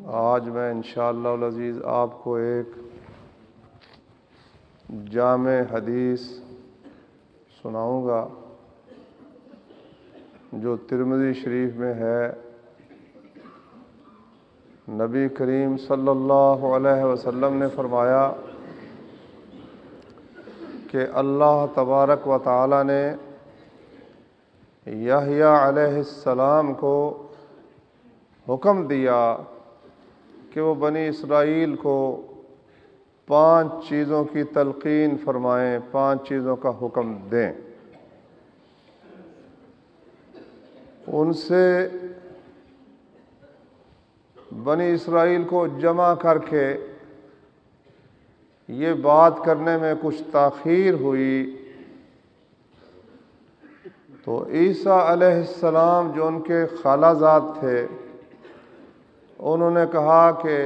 آج میں انشاءاللہ العزیز آپ کو ایک جامع حدیث سناؤں گا جو ترمذی شریف میں ہے۔ نبی کریم صلی اللہ علیہ وسلم نے فرمایا کہ اللہ تبارک و تعالی نے یحییٰ علیہ السلام کو حکم دیا کہ وہ بنی اسرائیل کو 5 چیزوں کی تلقین فرمائیں، 5 چیزوں کا حکم دیں۔ ان سے بنی اسرائیل کو جمع کر کے یہ بات کرنے میں کچھ تاخیر ہوئی تو عیسیٰ علیہ السلام جو ان کے خالہ زاد تھے، انہوں نے کہا کہ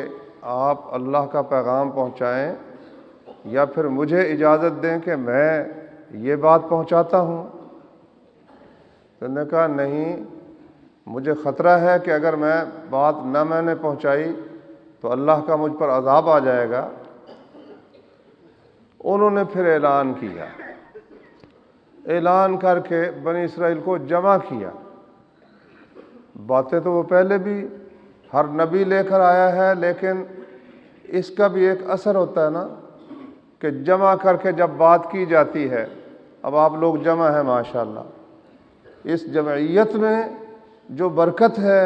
آپ اللہ کا پیغام پہنچائیں یا پھر مجھے اجازت دیں کہ میں یہ بات پہنچاتا ہوں۔ تو انہوں نے کہا نہیں، مجھے خطرہ ہے کہ اگر میں بات میں نے پہنچائی تو اللہ کا مجھ پر عذاب آ جائے گا۔ انہوں نے پھر اعلان کیا، اعلان کر کے بنی اسرائیل کو جمع کیا۔ باتیں تو وہ پہلے بھی ہر نبی لے کر آیا ہے، لیکن اس کا بھی ایک اثر ہوتا ہے نا کہ جمع کر کے جب بات کی جاتی ہے۔ اب آپ لوگ جمع ہیں ماشاءاللہ، اس جمعیت میں جو برکت ہے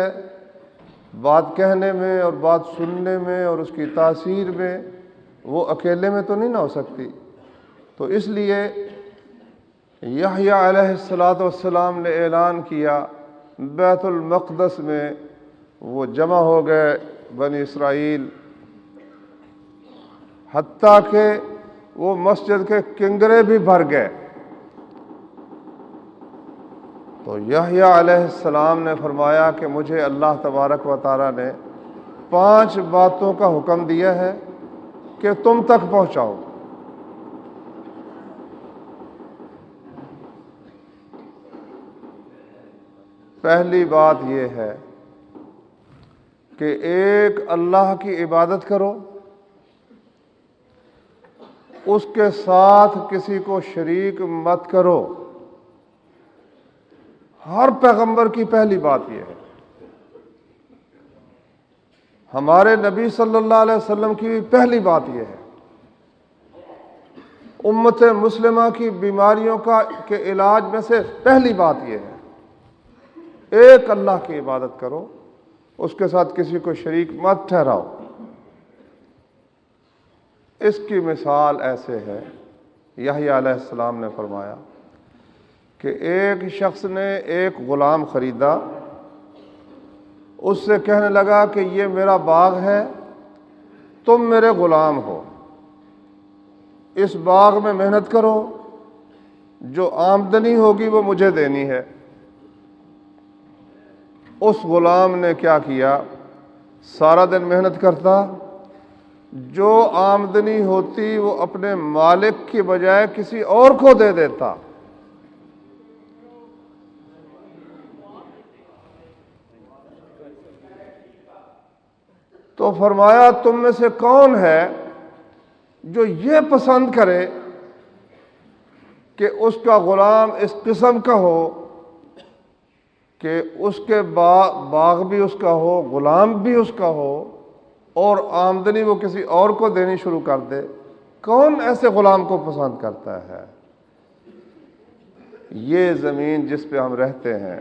بات کہنے میں اور بات سننے میں اور اس کی تاثیر میں، وہ اکیلے میں تو نہیں نہ ہو سکتی۔ تو اس لیے یحییٰ علیہ السلام نے اعلان کیا، بیت المقدس میں وہ جمع ہو گئے بنی اسرائیل، حتیٰ کہ وہ مسجد کے کنگرے بھی بھر گئے۔ تو یحییٰ علیہ السلام نے فرمایا کہ مجھے اللہ تبارک و تعالی نے 5 باتوں کا حکم دیا ہے کہ تم تک پہنچاؤ۔ پہلی بات یہ ہے کہ ایک اللہ کی عبادت کرو، اس کے ساتھ کسی کو شریک مت کرو۔ ہر پیغمبر کی پہلی بات یہ ہے۔ ہمارے نبی صلی اللہ علیہ وسلم کی پہلی بات یہ ہے۔ امت مسلمہ کی بیماریوں کے علاج میں سے پہلی بات یہ ہے، ایک اللہ کی عبادت کرو، اس کے ساتھ کسی کو شریک مت ٹھہراؤ۔ اس کی مثال ایسے ہے، یحییٰ علیہ السلام نے فرمایا کہ ایک شخص نے ایک غلام خریدا، اس سے کہنے لگا کہ یہ میرا باغ ہے، تم میرے غلام ہو، اس باغ میں محنت کرو، جو آمدنی ہوگی وہ مجھے دینی ہے۔ اس غلام نے کیا کیا؟ سارا دن محنت کرتا، جو آمدنی ہوتی وہ اپنے مالک کی بجائے کسی اور کو دے دیتا۔ تو فرمایا تم میں سے کون ہے جو یہ پسند کرے کہ اس کا غلام اس قسم کا ہو کہ اس کے باغ بھی اس کا ہو، غلام بھی اس کا ہو، اور آمدنی وہ کسی اور کو دینی شروع کر دے؟ کون ایسے غلام کو پسند کرتا ہے؟ یہ زمین جس پہ ہم رہتے ہیں،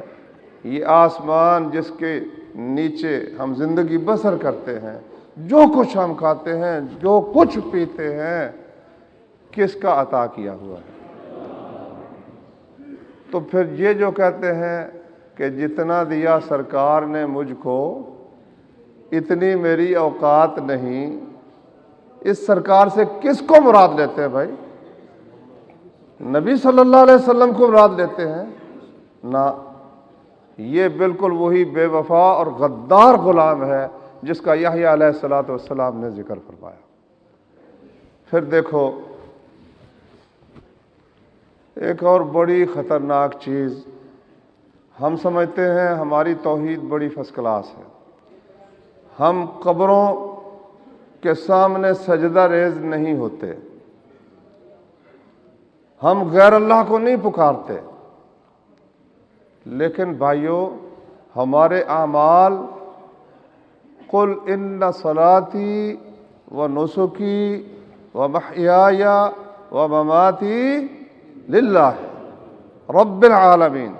یہ آسمان جس کے نیچے ہم زندگی بسر کرتے ہیں، جو کچھ ہم کھاتے ہیں، جو کچھ پیتے ہیں، کس کا عطا کیا ہوا ہے؟ تو پھر یہ جو کہتے ہیں کہ جتنا دیا سرکار نے مجھ کو اتنی میری اوقات نہیں، اس سرکار سے کس کو مراد لیتے ہیں بھائی؟ نبی صلی اللہ علیہ وسلم کو مراد لیتے ہیں؟ نہ، یہ بالکل وہی بے وفا اور غدار غلام ہے جس کا یحییٰ علیہ السلام نے ذکر فرمایا۔ پھر دیکھو ایک اور بڑی خطرناک چیز، ہم سمجھتے ہیں ہماری توحید بڑی فرسٹ کلاس ہے، ہم قبروں کے سامنے سجدہ ریز نہیں ہوتے، ہم غیر اللہ کو نہیں پکارتے، لیکن بھائیو ہمارے اعمال قل ان صلاتی و نسکی و محیای و مماتی للہ رب العالمین،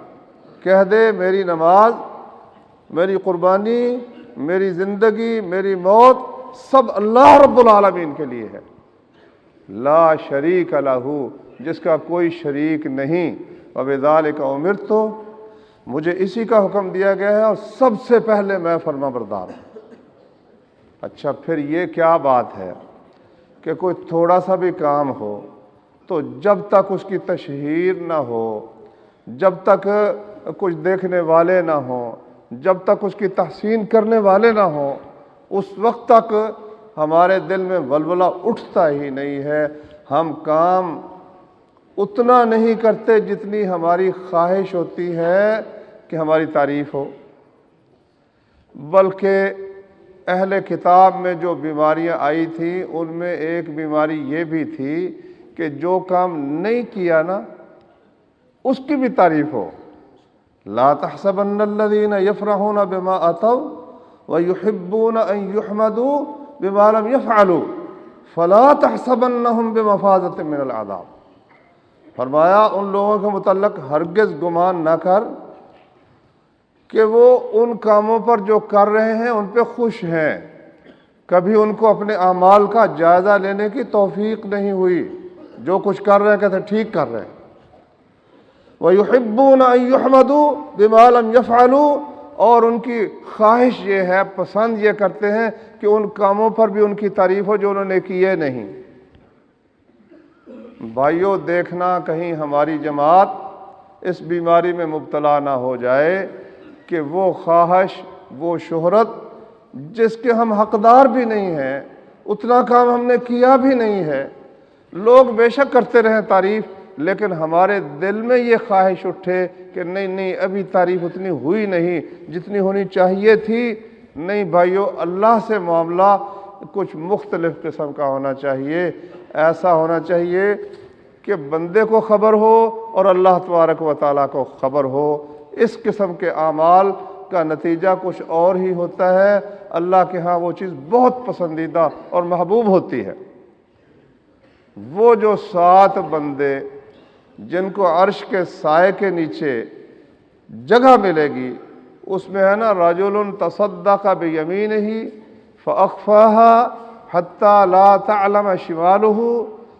کہہ دے میری نماز، میری قربانی، میری زندگی، میری موت سب اللہ رب العالمین کے لیے ہے، لا شریک لہ، جس کا کوئی شریک نہیں، وبذالک امرت، مجھے اسی کا حکم دیا گیا ہے اور سب سے پہلے میں فرما بردار ہوں۔ اچھا پھر یہ کیا بات ہے کہ کوئی تھوڑا سا بھی کام ہو تو جب تک اس کی تشہیر نہ ہو، جب تک کچھ دیکھنے والے نہ ہوں، جب تک اس کی تحسین کرنے والے نہ ہوں، اس وقت تک ہمارے دل میں ولولہ اٹھتا ہی نہیں ہے، ہم کام اتنا نہیں کرتے جتنی ہماری خواہش ہوتی ہے کہ ہماری تعریف ہو۔ بلکہ اہل کتاب میں جو بیماریاں آئی تھیں ان میں ایک بیماری یہ بھی تھی کہ جو کام نہیں کیا نا اس کی بھی تعریف ہو۔ لا تحسبن الذین یفرحون بما اتوا ویحبون ان یحمدوا بما لم یفعلوا فلا تحسبنہم بمفازۃ من العذاب، فرمایا ان لوگوں کے متعلق ہرگز گمان نہ کر کہ وہ ان کاموں پر جو کر رہے ہیں ان پہ خوش ہیں، کبھی ان کو اپنے اعمال کا جائزہ لینے کی توفیق نہیں ہوئی، جو کچھ کر رہے ہیں کہتے ہیں ٹھیک کر رہے ہیں۔ وَيُحِبُّونَ أَن يُحْمَدُوا بِمَا لَمْ يَفْعَلُوا، اور ان کی خواہش یہ ہے، پسند یہ کرتے ہیں کہ ان کاموں پر بھی ان کی تعریف ہو جو انہوں نے کیے نہیں۔ بھائیو دیکھنا کہیں ہماری جماعت اس بیماری میں مبتلا نہ ہو جائے کہ وہ خواہش، وہ شہرت جس کے ہم حقدار بھی نہیں ہیں، اتنا کام ہم نے کیا بھی نہیں ہے، لوگ بے شک کرتے رہیں تعریف، لیکن ہمارے دل میں یہ خواہش اٹھے کہ نہیں ابھی تعریف اتنی ہوئی نہیں جتنی ہونی چاہیے تھی۔ نہیں بھائیو، اللہ سے معاملہ کچھ مختلف قسم کا ہونا چاہیے، ایسا ہونا چاہیے کہ بندے کو خبر ہو اور اللہ تبارک و تعالیٰ کو خبر ہو۔ اس قسم کے اعمال کا نتیجہ کچھ اور ہی ہوتا ہے، اللہ کے ہاں وہ چیز بہت پسندیدہ اور محبوب ہوتی ہے۔ وہ جو 7 بندے جن کو عرش کے سائے کے نیچے جگہ ملے گی، اس میں ہے نا رجل تصدق بیمینہ فاخفاها حتی لا تعلم شمالہ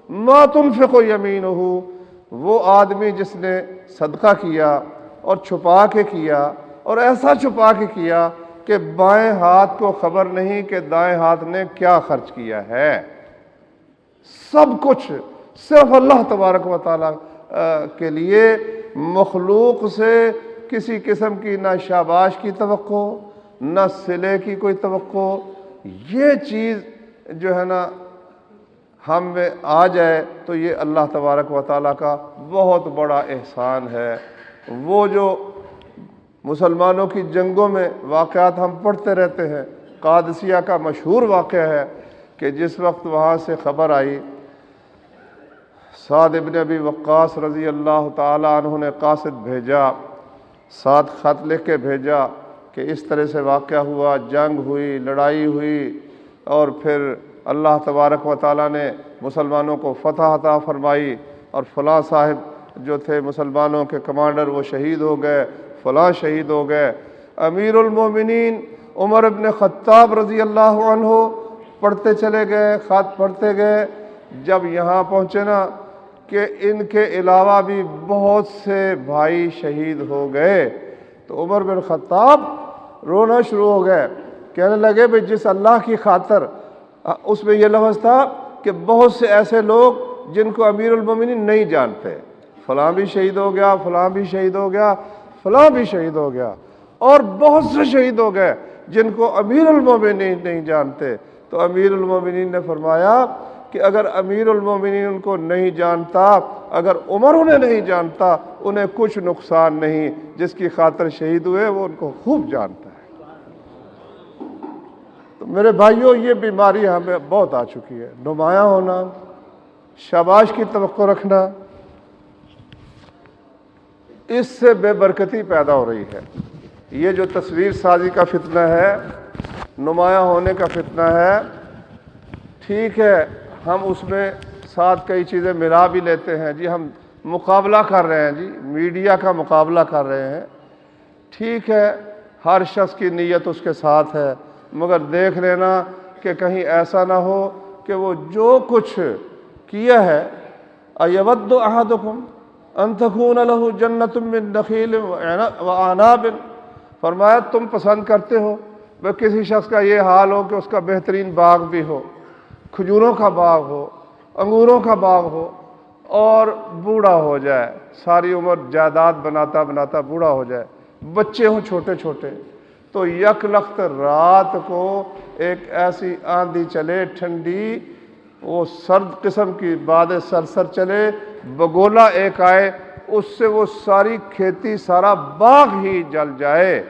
ما تنفق یمینہ، وہ آدمی جس نے صدقہ کیا اور چھپا کے کیا، اور ایسا چھپا کے کیا کہ بائیں ہاتھ کو خبر نہیں کہ دائیں ہاتھ نے کیا خرچ کیا ہے۔ سب کچھ صرف اللہ تبارک و تعالیٰ کے لیے، مخلوق سے کسی قسم کی نہ شاباش کی توقع، نہ صلے کی کوئی توقع۔ یہ چیز جو ہے نا ہم میں آ جائے تو یہ اللہ تبارک و تعالیٰ کا بہت بڑا احسان ہے۔ وہ جو مسلمانوں کی جنگوں میں واقعات ہم پڑھتے رہتے ہیں، قادسیہ کا مشہور واقعہ ہے کہ جس وقت وہاں سے خبر آئی، سعد ابن ابی وقاص رضی اللہ تعالیٰ عنہ نے قاصد بھیجا، 7 خط لکھ کے بھیجا کہ اس طرح سے واقعہ ہوا، جنگ ہوئی، لڑائی ہوئی، اور پھر اللہ تبارک و تعالیٰ نے مسلمانوں کو فتح عطا فرمائی، اور فلاں صاحب جو تھے مسلمانوں کے کمانڈر وہ شہید ہو گئے، فلاں شہید ہو گئے۔ امیر المومنین عمر ابن خطاب رضی اللہ عنہ پڑھتے چلے گئے، خط پڑھتے گئے، جب یہاں پہنچے نا کہ ان کے علاوہ بھی بہت سے بھائی شہید ہو گئے، تو عمر بن خطاب رونا شروع ہو گئے، کہنے لگے بھئی جس اللہ کی خاطر، اس میں یہ لفظ تھا کہ بہت سے ایسے لوگ جن کو امیر المومنین نہیں جانتے، فلاں بھی شہید ہو گیا، فلاں بھی شہید ہو گیا، فلاں بھی شہید ہو گیا، اور بہت سے شہید ہو گئے جن کو امیر المومنین نہیں جانتے۔ تو امیر المومنین نے فرمایا کہ اگر امیر المومنین ان کو نہیں جانتا، اگر عمر انہیں نہیں جانتا، انہیں کچھ نقصان نہیں، جس کی خاطر شہید ہوئے وہ ان کو خوب جانتا ہے۔ تو میرے بھائیوں، یہ بیماری ہمیں بہت آ چکی ہے، نمایاں ہونا، شاباش کی توقع رکھنا، اس سے بے برکتی پیدا ہو رہی ہے۔ یہ جو تصویر سازی کا فتنہ ہے، نمایاں ہونے کا فتنہ ہے، ٹھیک ہے، ہم اس میں ساتھ کئی چیزیں ملا بھی لیتے ہیں، جی ہم مقابلہ کر رہے ہیں، جی میڈیا کا مقابلہ کر رہے ہیں، ٹھیک ہے، ہر شخص کی نیت اس کے ساتھ ہے، مگر دیکھ لینا کہ کہیں ایسا نہ ہو کہ وہ جو کچھ کیا ہے، اَيَوَدُّ أَحَدُكُمْ أَن تَكُونَ لَهُ جَنَّةٌ مِّن نَخِيلٍ وَأَعْنَابٍ، فرمایا تم پسند کرتے ہو وہ کسی شخص کا یہ حال ہو کہ اس کا بہترین باغ بھی ہو، کھجوروں کا باغ ہو، انگوروں کا باغ ہو، اور بوڑھا ہو جائے، ساری عمر جائیداد بناتا بناتا بوڑھا ہو جائے، بچے ہوں چھوٹے چھوٹے، تو یک لخت رات کو ایک ایسی آندھی چلے ٹھنڈی، وہ سرد قسم کی باد سرسر چلے، بگولا ایک آئے، اس سے وہ ساری کھیتی سارا باغ ہی جل جائے،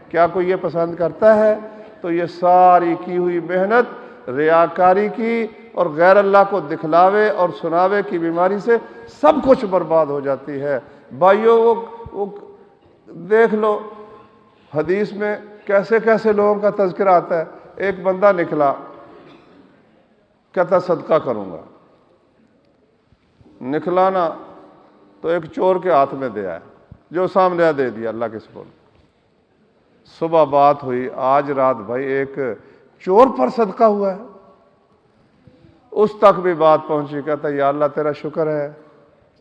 کیا کوئی یہ پسند کرتا ہے؟ تو یہ ساری کی ہوئی محنت ریاکاری کی اور غیر اللہ کو دکھلاوے اور سناوے کی بیماری سے سب کچھ برباد ہو جاتی ہے۔ بھائیوں، وہ دیکھ لو حدیث میں کیسے کیسے لوگوں کا تذکرہ آتا ہے۔ ایک بندہ نکلا، کہتا صدقہ کروں گا، نکلا نا تو ایک چور کے ہاتھ میں دے آیا، جو سامنے دے دیا اللہ کے سپرد۔ صبح بات ہوئی، آج رات بھائی ایک چور پر صدقہ ہوا ہے، اس تک بھی بات پہنچی، کہتا یا اللہ تیرا شکر ہے،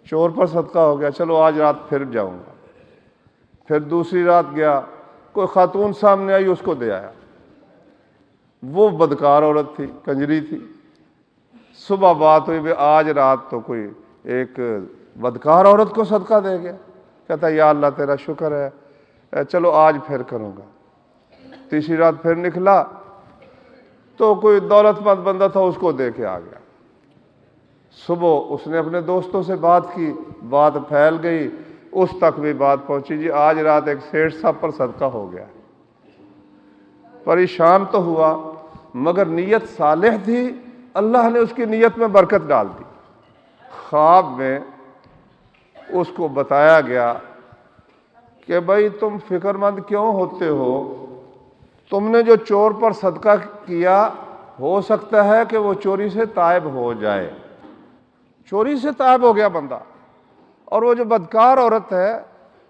چور پر صدقہ ہو گیا، چلو آج رات پھر جاؤں گا۔ پھر دوسری رات گیا، کوئی خاتون سامنے آئی، اس کو دے آیا، وہ بدکار عورت تھی، کنجری تھی۔ صبح بات ہوئی، بھی آج رات تو کوئی ایک بدکار عورت کو صدقہ دے گیا، کہتا یا اللہ تیرا شکر ہے، چلو آج پھر کروں گا۔ تیسری رات پھر نکلا تو کوئی دولت مند بندہ تھا، اس کو دے کے آ گیا۔ صبح اس نے اپنے دوستوں سے بات کی، بات پھیل گئی، اس تک بھی بات پہنچی، جی آج رات ایک سیٹھ صاحب پر صدقہ ہو گیا۔ پریشان تو ہوا، مگر نیت صالح تھی، اللہ نے اس کی نیت میں برکت ڈال دی۔ خواب میں اس کو بتایا گیا کہ بھائی تم فکر مند کیوں ہوتے ہو، تم نے جو چور پر صدقہ کیا، ہو سکتا ہے کہ وہ چوری سے تائب ہو جائے۔ چوری سے تائب ہو گیا بندہ، اور وہ جو بدکار عورت ہے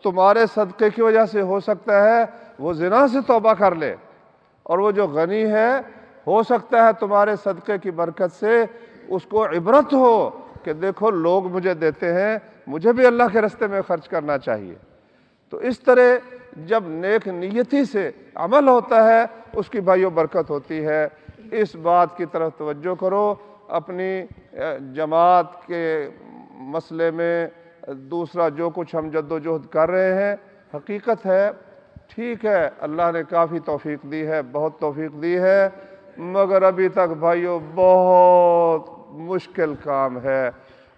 تمہارے صدقے کی وجہ سے ہو سکتا ہے وہ زنا سے توبہ کر لے، اور وہ جو غنی ہے ہو سکتا ہے تمہارے صدقے کی برکت سے اس کو عبرت ہو کہ دیکھو لوگ مجھے دیتے ہیں، مجھے بھی اللہ کے راستے میں خرچ کرنا چاہیے۔ تو اس طرح جب نیک نیتی سے عمل ہوتا ہے اس کی بھائیوں برکت ہوتی ہے۔ اس بات کی طرف توجہ کرو، اپنی جماعت کے مسئلے میں دوسرا جو کچھ ہم جد و جہد کر رہے ہیں، حقیقت ہے ٹھیک ہے، اللہ نے کافی توفیق دی ہے، بہت توفیق دی ہے، مگر ابھی تک بھائیوں بہت مشکل کام ہے۔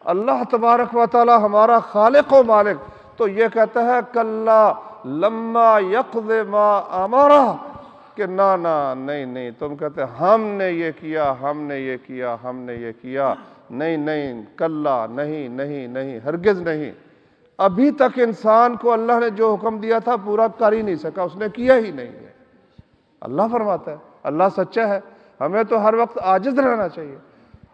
اللہ تبارک و تعالی ہمارا خالق و مالک تو یہ کہتا ہے کلا لما یقض ما امرہ، کہ نہیں تم کہتے ہم نے یہ کیا، ہم نے یہ کیا، ہم نے یہ کیا، نہیں کلا، نہیں ہرگز نہیں۔ ابھی تک انسان کو اللہ نے جو حکم دیا تھا پورا کر ہی نہیں سکا، اس نے کیا ہی نہیں ہے۔ اللہ فرماتا ہے، اللہ سچا ہے، ہمیں تو ہر وقت عاجز رہنا چاہیے،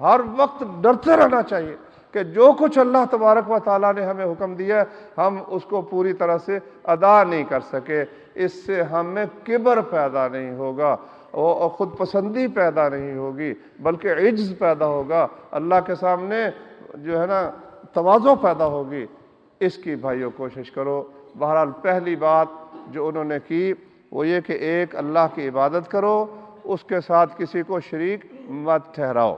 ہر وقت ڈرتے رہنا چاہیے کہ جو کچھ اللہ تبارک و تعالیٰ نے ہمیں حکم دیا ہم اس کو پوری طرح سے ادا نہیں کر سکے، اس سے ہمیں کبر پیدا نہیں ہوگا اور خود پسندی پیدا نہیں ہوگی، بلکہ عجز پیدا ہوگا، اللہ کے سامنے جو ہے نا تواضع پیدا ہوگی۔ اس کی بھائیوں کوشش کرو۔ بہرحال پہلی بات جو انہوں نے کی وہ یہ کہ ایک اللہ کی عبادت کرو، اس کے ساتھ کسی کو شریک مت ٹھہراؤ۔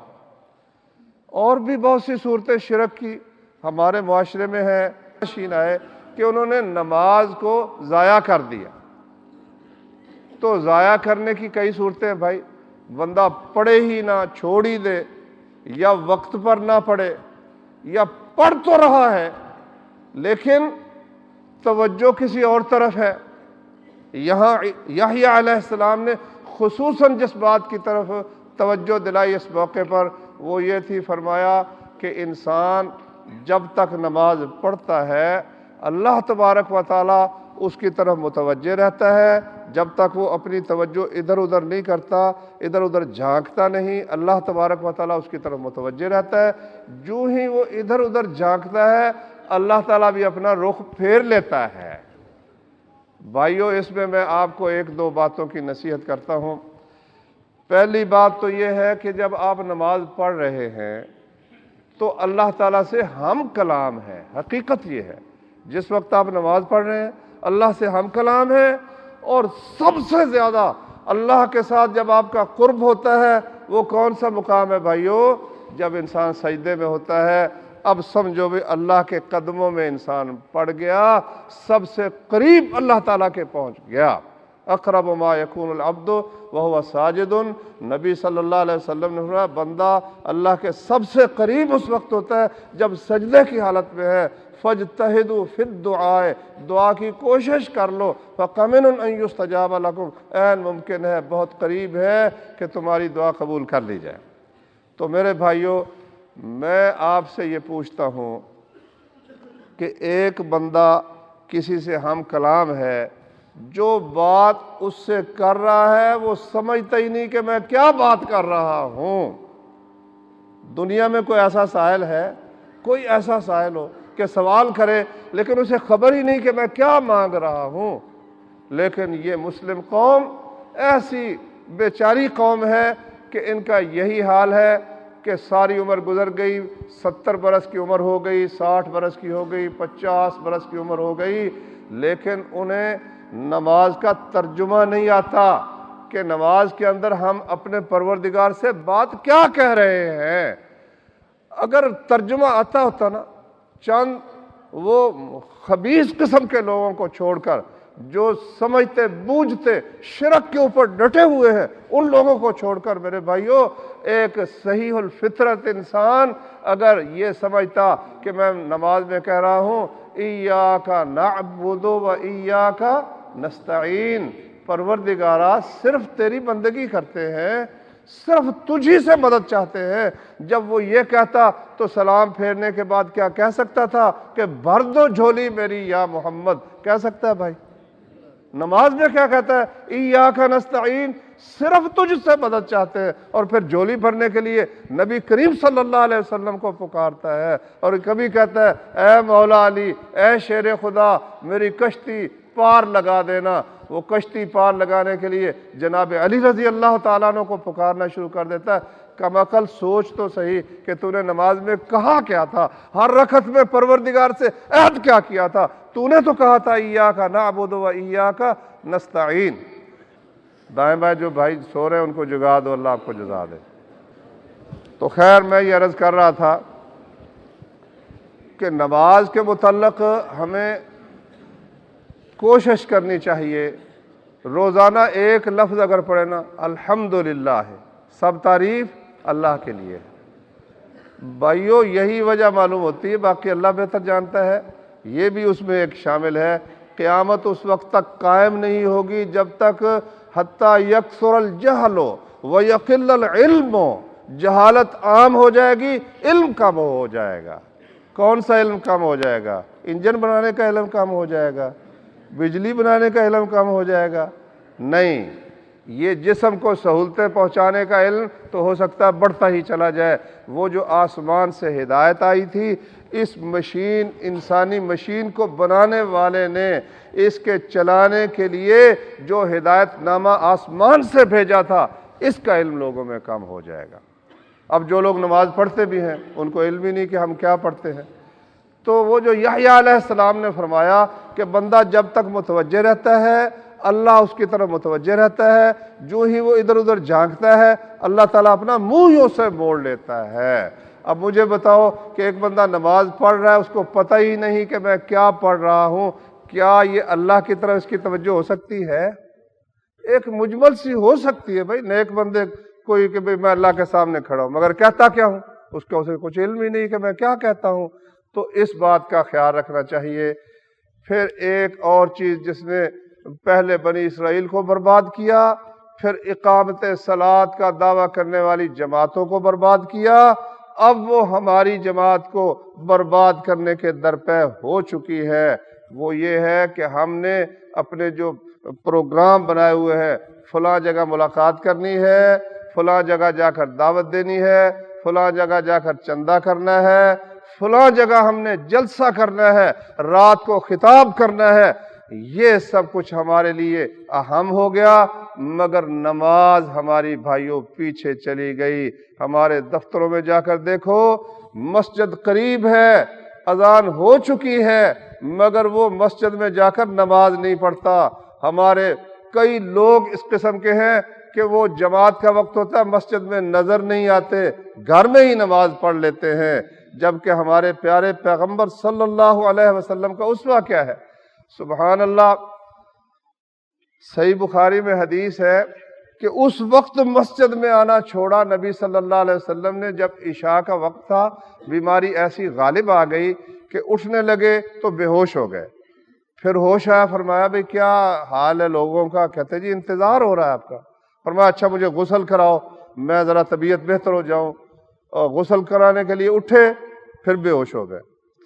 اور بھی بہت سی صورتیں شرک کی ہمارے معاشرے میں ہے، شین آئے کہ انہوں نے نماز کو ضائع کر دیا۔ تو ضائع کرنے کی کئی صورتیں ہیں بھائی، بندہ پڑھے ہی نہ، چھوڑ ہی دے، یا وقت پر نہ پڑھے، یا پڑھ تو رہا ہے لیکن توجہ کسی اور طرف ہے۔ یہاں یحییٰ علیہ السلام نے خصوصاً جس بات کی طرف توجہ دلائی اس موقع پر وہ یہ تھی، فرمایا کہ انسان جب تک نماز پڑھتا ہے اللہ تبارک و تعالیٰ اس کی طرف متوجہ رہتا ہے، جب تک وہ اپنی توجہ ادھر ادھر نہیں کرتا، ادھر ادھر جھانکتا نہیں، اللہ تبارک و تعالیٰ اس کی طرف متوجہ رہتا ہے۔ جو ہی وہ ادھر ادھر جھانکتا ہے اللہ تعالیٰ بھی اپنا رخ پھیر لیتا ہے۔ بھائیو، اس میں آپ کو ایک دو باتوں کی نصیحت کرتا ہوں۔ پہلی بات تو یہ ہے کہ جب آپ نماز پڑھ رہے ہیں تو اللہ تعالیٰ سے ہم کلام ہے۔ حقیقت یہ ہے، جس وقت آپ نماز پڑھ رہے ہیں اللہ سے ہم کلام ہے، اور سب سے زیادہ اللہ کے ساتھ جب آپ کا قرب ہوتا ہے وہ کون سا مقام ہے بھائیو؟ جب انسان سجدے میں ہوتا ہے۔ اب سمجھو بھی اللہ کے قدموں میں انسان پڑ گیا، سب سے قریب اللہ تعالیٰ کے پہنچ گیا۔ اقرب ما یکون العبد وہو ساجد، نبی صلی اللہ علیہ وسلم نے فرمایا بندہ اللہ کے سب سے قریب اس وقت ہوتا ہے جب سجدے کی حالت میں ہے۔ فاجتہدوا فی الدعاء، دعا کی کوشش کر لو، فقمن ان یستجاب لکم، عین ممکن ہے، بہت قریب ہے کہ تمہاری دعا قبول کر لی جائے۔ تو میرے بھائیو، میں آپ سے یہ پوچھتا ہوں کہ ایک بندہ کسی سے ہم کلام ہے، جو بات اس سے کر رہا ہے وہ سمجھتا ہی نہیں کہ میں کیا بات کر رہا ہوں۔ دنیا میں کوئی ایسا سائل ہے، کوئی ایسا سائل ہو کہ سوال کرے لیکن اسے خبر ہی نہیں کہ میں کیا مانگ رہا ہوں؟ لیکن یہ مسلم قوم ایسی بیچاری قوم ہے کہ ان کا یہی حال ہے کہ ساری عمر گزر گئی، 70 برس کی عمر ہو گئی، 60 برس کی ہو گئی، 50 برس کی عمر ہو گئی، لیکن انہیں نماز کا ترجمہ نہیں آتا کہ نماز کے اندر ہم اپنے پروردگار سے بات کیا کہہ رہے ہیں۔ اگر ترجمہ آتا ہوتا نا، چند وہ خبیث قسم کے لوگوں کو چھوڑ کر جو سمجھتے بوجھتے شرک کے اوپر ڈٹے ہوئے ہیں، ان لوگوں کو چھوڑ کر میرے بھائیوں، ایک صحیح الفطرت انسان اگر یہ سمجھتا کہ میں نماز میں کہہ رہا ہوں ایاک نعبد و ایاک نستعین، پروردگارا صرف تیری بندگی کرتے ہیں، صرف تجھی سے مدد چاہتے ہیں، جب وہ یہ کہتا تو سلام پھیرنے کے بعد کیا کہہ سکتا تھا کہ بھر دو جھولی میری یا محمد، کہہ سکتا ہے بھائی؟ نماز میں کیا کہتا ہے؟ ایاک نستعین، صرف تجھ سے مدد چاہتے ہیں، اور پھر جھولی بھرنے کے لیے نبی کریم صلی اللہ علیہ وسلم کو پکارتا ہے، اور کبھی کہتا ہے اے مولا علی، اے شیر خدا، میری کشتی پار لگا دینا۔ وہ کشتی پار لگانے کے لیے جناب علی رضی اللہ تعالیٰ عنہ کو پکارنا شروع کر دیتا ہے۔ کم عقل سوچ تو صحیح کہ تو نے نماز میں کہا کیا تھا، ہر رکعت میں پروردگار سے عہد کیا کیا تھا؟ تو نے تو کہا تھا ایاک نعبد و ایاک نستعین۔ دائیں بائیں جو بھائی سو رہے ہیں ان کو جگا دو، اللہ آپ کو جزا دے۔ تو خیر، میں یہ عرض کر رہا تھا کہ نماز کے متعلق ہمیں کوشش کرنی چاہیے، روزانہ ایک لفظ اگر پڑھے نا، الحمدللہ ہے، سب تعریف اللہ کے لیے۔ بھائیو، یہی وجہ معلوم ہوتی ہے، باقی اللہ بہتر جانتا ہے، یہ بھی اس میں ایک شامل ہے، قیامت اس وقت تک قائم نہیں ہوگی جب تک حتیٰ یکثر الجہل ویقل العلم، جہالت عام ہو جائے گی، علم کم ہو جائے گا۔ کون سا علم کم ہو جائے گا؟ انجن بنانے کا علم کم ہو جائے گا؟ بجلی بنانے کا علم کم ہو جائے گا؟ نہیں، یہ جسم کو سہولتیں پہنچانے کا علم تو ہو سکتا ہے بڑھتا ہی چلا جائے۔ وہ جو آسمان سے ہدایت آئی تھی، اس مشین، انسانی مشین کو بنانے والے نے اس کے چلانے کے لیے جو ہدایت نامہ آسمان سے بھیجا تھا، اس کا علم لوگوں میں کم ہو جائے گا۔ اب جو لوگ نماز پڑھتے بھی ہیں ان کو علم ہی نہیں کہ ہم کیا پڑھتے ہیں۔ تو وہ جو یحییٰ علیہ السلام نے فرمایا کہ بندہ جب تک متوجہ رہتا ہے اللہ اس کی طرف متوجہ رہتا ہے، جو ہی وہ ادھر ادھر جھانکتا ہے اللہ تعالیٰ اپنا منہ ہی اسے موڑ لیتا ہے۔ اب مجھے بتاؤ کہ ایک بندہ نماز پڑھ رہا ہے، اس کو پتہ ہی نہیں کہ میں کیا پڑھ رہا ہوں، کیا یہ اللہ کی طرف اس کی توجہ ہو سکتی ہے؟ ایک مجمل سی ہو سکتی ہے بھائی، نیک بندے کوئی کہ بھئی میں اللہ کے سامنے کھڑا ہوں، مگر کہتا کیا ہوں؟ اس کو اسے کچھ علم ہی نہیں کہ میں کیا کہتا ہوں۔ تو اس بات کا خیال رکھنا چاہیے۔ پھر ایک اور چیز جس نے پہلے بنی اسرائیل کو برباد کیا، پھر اقامت صلاۃ کا دعویٰ کرنے والی جماعتوں کو برباد کیا، اب وہ ہماری جماعت کو برباد کرنے کے درپے ہو چکی ہے۔ وہ یہ ہے کہ ہم نے اپنے جو پروگرام بنائے ہوئے ہیں، فلاں جگہ ملاقات کرنی ہے، فلاں جگہ جا کر دعوت دینی ہے، فلاں جگہ جا کر چندہ کرنا ہے، فلاں جگہ ہم نے جلسہ کرنا ہے، رات کو خطاب کرنا ہے، یہ سب کچھ ہمارے لیے اہم ہو گیا، مگر نماز ہماری بھائیوں پیچھے چلی گئی۔ ہمارے دفتروں میں جا کر دیکھو، مسجد قریب ہے، اذان ہو چکی ہے، مگر وہ مسجد میں جا کر نماز نہیں پڑھتا۔ ہمارے کئی لوگ اس قسم کے ہیں کہ وہ جماعت کا وقت ہوتا ہے مسجد میں نظر نہیں آتے، گھر میں ہی نماز پڑھ لیتے ہیں، جبکہ ہمارے پیارے پیغمبر صلی اللہ علیہ وسلم کا اسوہ کیا ہے؟ سبحان اللہ، صحیح بخاری میں حدیث ہے کہ اس وقت مسجد میں آنا چھوڑا نبی صلی اللہ علیہ وسلم نے جب عشاء کا وقت تھا، بیماری ایسی غالب آ گئی کہ اٹھنے لگے تو بے ہوش ہو گئے۔ پھر ہوش آیا، فرمایا بھئی کیا حال ہے لوگوں کا؟ کہتے جی انتظار ہو رہا ہے آپ کا۔ فرمایا اچھا مجھے غسل کراؤ، میں ذرا طبیعت بہتر ہو جاؤں، اور غسل کرانے کے لیے اٹھے، پھر بے ہوش ہو گئے۔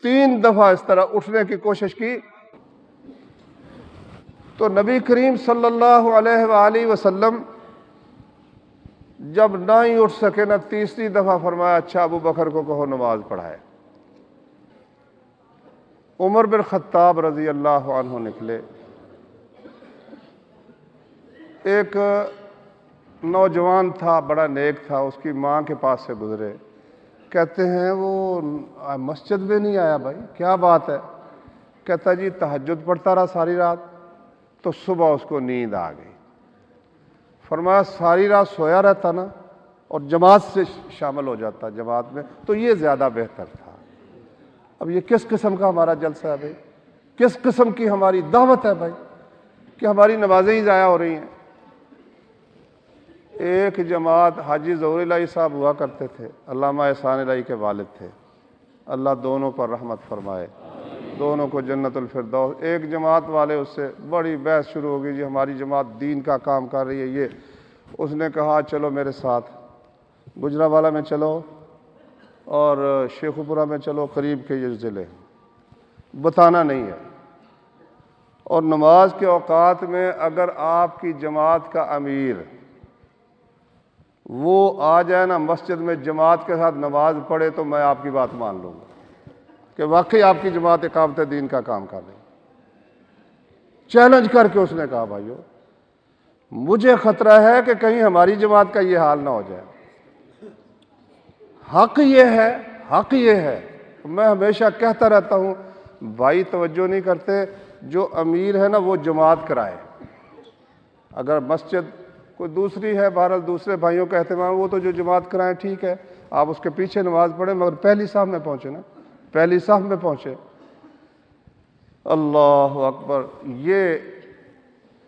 3 دفعہ اس طرح اٹھنے کی کوشش کی تو نبی کریم صلی اللہ علیہ وآلہ وسلم جب نہ ہی اٹھ سکے نہ، تیسری دفعہ فرمایا اچھا ابو بکر کو کہو نماز پڑھائے۔ عمر بن خطاب رضی اللہ عنہ نکلے، ایک نوجوان تھا، بڑا نیک تھا، اس کی ماں کے پاس سے گزرے، کہتے ہیں وہ مسجد میں نہیں آیا بھائی، کیا بات ہے؟ کہتا جی تہجد پڑھتا رہا ساری رات، تو صبح اس کو نیند آ گئی۔ فرمایا ساری رات سویا رہتا نا اور جماعت سے شامل ہو جاتا جماعت میں تو یہ زیادہ بہتر تھا۔ اب یہ کس قسم کا ہمارا جلسہ ہے بھائی؟ کس قسم کی ہماری دعوت ہے بھائی کہ ہماری نمازیں ہی ضائع ہو رہی ہیں؟ ایک جماعت حاجی ظہور الہی صاحب ہوا کرتے تھے، علامہ احسان الہی کے والد تھے، اللہ دونوں پر رحمت فرمائے، دونوں کو جنت الفردوس۔ ایک جماعت والے اس سے بڑی بحث شروع ہو گئی، جی ہماری جماعت دین کا کام کر رہی ہے یہ۔ اس نے کہا چلو میرے ساتھ، گجرانوالہ میں چلو اور شیخوپورہ میں چلو، قریب کے یہ ضلع، بتانا نہیں ہے۔ اور نماز کے اوقات میں اگر آپ کی جماعت کا امیر وہ آ جائے نا مسجد میں جماعت کے ساتھ نماز پڑھے تو میں آپ کی بات مان لوں گا کہ واقعی آپ کی جماعت اقامت دین کا کام کر رہی ہے۔ چیلنج کر کے اس نے کہا بھائیو مجھے خطرہ ہے کہ کہیں ہماری جماعت کا یہ حال نہ ہو جائے۔ حق یہ ہے میں ہمیشہ کہتا رہتا ہوں، بھائی توجہ نہیں کرتے، جو امیر ہے نا وہ جماعت کرائے۔ اگر مسجد کوئی دوسری ہے، بہرحال دوسرے بھائیوں کا اہتمام، وہ تو جو جماعت کرائیں ٹھیک ہے، آپ اس کے پیچھے نماز پڑھیں، مگر پہلی صف میں پہنچے نا، پہلی صف میں پہنچے۔ اللہ اکبر۔ یہ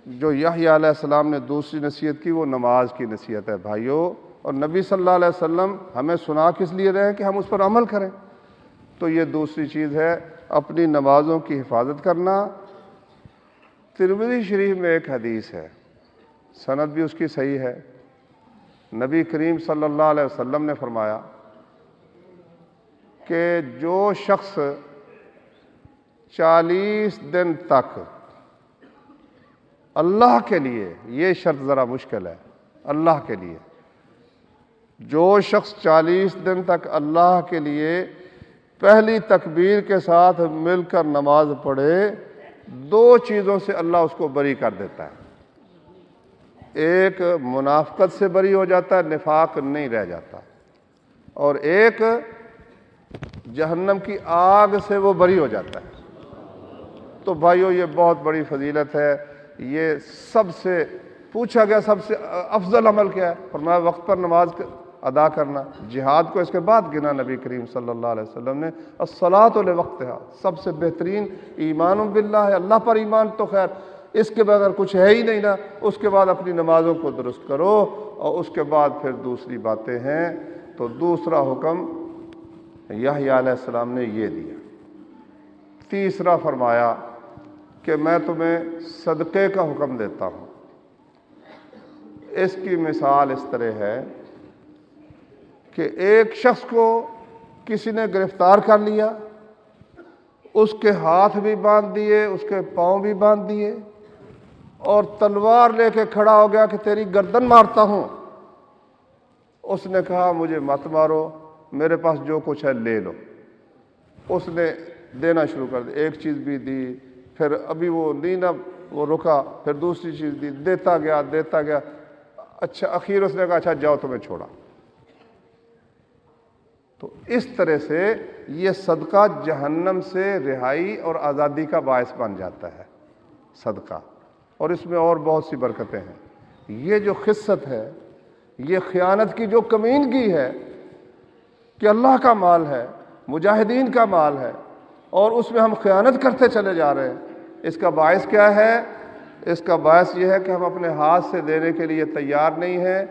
جو یحییٰ علیہ السلام نے دوسری نصیحت کی وہ نماز کی نصیحت ہے بھائیو، اور نبی صلی اللہ علیہ وسلم ہمیں سنا کس لیے رہے ہیں کہ ہم اس پر عمل کریں۔ تو یہ دوسری چیز ہے اپنی نمازوں کی حفاظت کرنا۔ ترمذی شریف میں ایک حدیث ہے، سند بھی اس کی صحیح ہے، نبی کریم صلی اللہ علیہ وسلم نے فرمایا کہ جو شخص 40 دن تک اللہ کے لیے، یہ شرط ذرا مشکل ہے، اللہ کے لیے، جو شخص 40 دن تک اللہ کے لیے پہلی تکبیر کے ساتھ مل کر نماز پڑھے، 2 چیزوں سے اللہ اس کو بری کر دیتا ہے۔ ایک منافقت سے بری ہو جاتا ہے، نفاق نہیں رہ جاتا، اور ایک جہنم کی آگ سے وہ بری ہو جاتا ہے۔ تو بھائیو یہ بہت بڑی فضیلت ہے۔ یہ سب سے پوچھا گیا سب سے افضل عمل کیا ہے؟ فرمایا وقت پر نماز ادا کرنا۔ جہاد کو اس کے بعد گنا نبی کریم صلی اللہ علیہ وسلم نے، الصلاۃ لوقتہا، سب سے بہترین ایمان باللہ ہے، اللہ پر ایمان تو خیر اس کے بغیر کچھ ہے ہی نہیں نا، اس کے بعد اپنی نمازوں کو درست کرو، اور اس کے بعد پھر دوسری باتیں ہیں۔ تو دوسرا حکم یحییٰ علیہ السلام نے یہ دیا۔ تیسرا فرمایا کہ میں تمہیں صدقے کا حکم دیتا ہوں۔ اس کی مثال اس طرح ہے کہ ایک شخص کو کسی نے گرفتار کر لیا، اس کے ہاتھ بھی باندھ دیے، اس کے پاؤں بھی باندھ دیے، اور تلوار لے کے کھڑا ہو گیا کہ تیری گردن مارتا ہوں۔ اس نے کہا مجھے مت مارو، میرے پاس جو کچھ ہے لے لو۔ اس نے دینا شروع کر دیا، ایک چیز بھی دی، پھر ابھی وہ وہ رکا، پھر دوسری چیز دی، دیتا گیا۔ اچھا اخیر اس نے کہا اچھا جاؤ تمہیں چھوڑا۔ تو اس طرح سے یہ صدقہ جہنم سے رہائی اور آزادی کا باعث بن جاتا ہے صدقہ، اور اس میں اور بہت سی برکتیں ہیں۔ یہ جو خست ہے، یہ خیانت کی جو کمینگی ہے کہ اللہ کا مال ہے، مجاہدین کا مال ہے، اور اس میں ہم خیانت کرتے چلے جا رہے ہیں، اس کا باعث کیا ہے؟ اس کا باعث یہ ہے کہ ہم اپنے ہاتھ سے دینے کے لیے تیار نہیں ہیں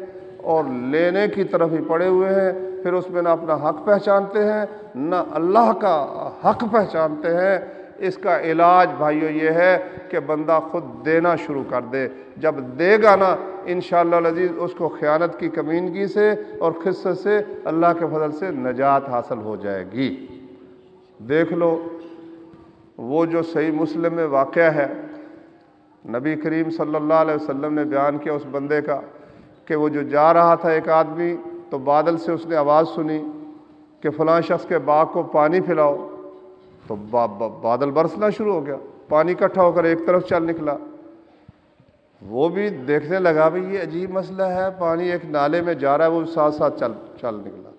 اور لینے کی طرف ہی پڑے ہوئے ہیں، پھر اس میں نہ اپنا حق پہچانتے ہیں نہ اللہ کا حق پہچانتے ہیں۔ اس کا علاج بھائیو یہ ہے کہ بندہ خود دینا شروع کر دے، جب دے گا نا انشاءاللہ العزیز اس کو خیانت کی کمینگی سے اور خست سے اللہ کے فضل سے نجات حاصل ہو جائے گی۔ دیکھ لو وہ جو صحیح مسلم میں واقعہ ہے، نبی کریم صلی اللہ علیہ وسلم نے بیان کیا اس بندے کا کہ وہ جو جا رہا تھا ایک آدمی، تو بادل سے اس نے آواز سنی کہ فلاں شخص کے باغ کو پانی پلاؤ، تو بادل برسنا شروع ہو گیا، پانی اکٹھا ہو کر ایک طرف چل نکلا۔ وہ بھی دیکھنے لگا بھئی یہ عجیب مسئلہ ہے، پانی ایک نالے میں جا رہا ہے، وہ ساتھ ساتھ چل نکلا۔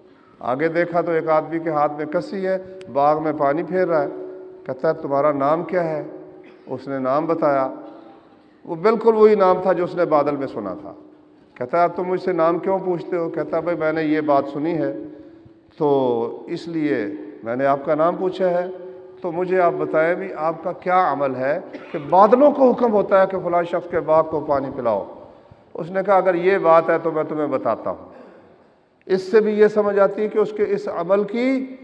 آگے دیکھا تو ایک آدمی کے ہاتھ میں کسی ہے، باغ میں پانی پھیر رہا ہے۔ کہتا ہے تمہارا نام کیا ہے؟ اس نے نام بتایا، وہ بالکل وہی نام تھا جو اس نے بادل میں سنا تھا۔ کہتا ہے تم مجھ سے نام کیوں پوچھتے ہو؟ کہتا ہے بھائی میں نے یہ بات سنی ہے تو اس لیے میں نے آپ کا نام پوچھا ہے، تو مجھے آپ بتائیں بھی آپ کا کیا عمل ہے کہ بادلوں کو حکم ہوتا ہے کہ فلاں شخص کے باغ کو پانی پلاؤ؟ اس نے کہا اگر یہ بات ہے تو میں تمہیں بتاتا ہوں۔ اس سے بھی یہ سمجھ آتی ہے کہ اس کے اس عمل کی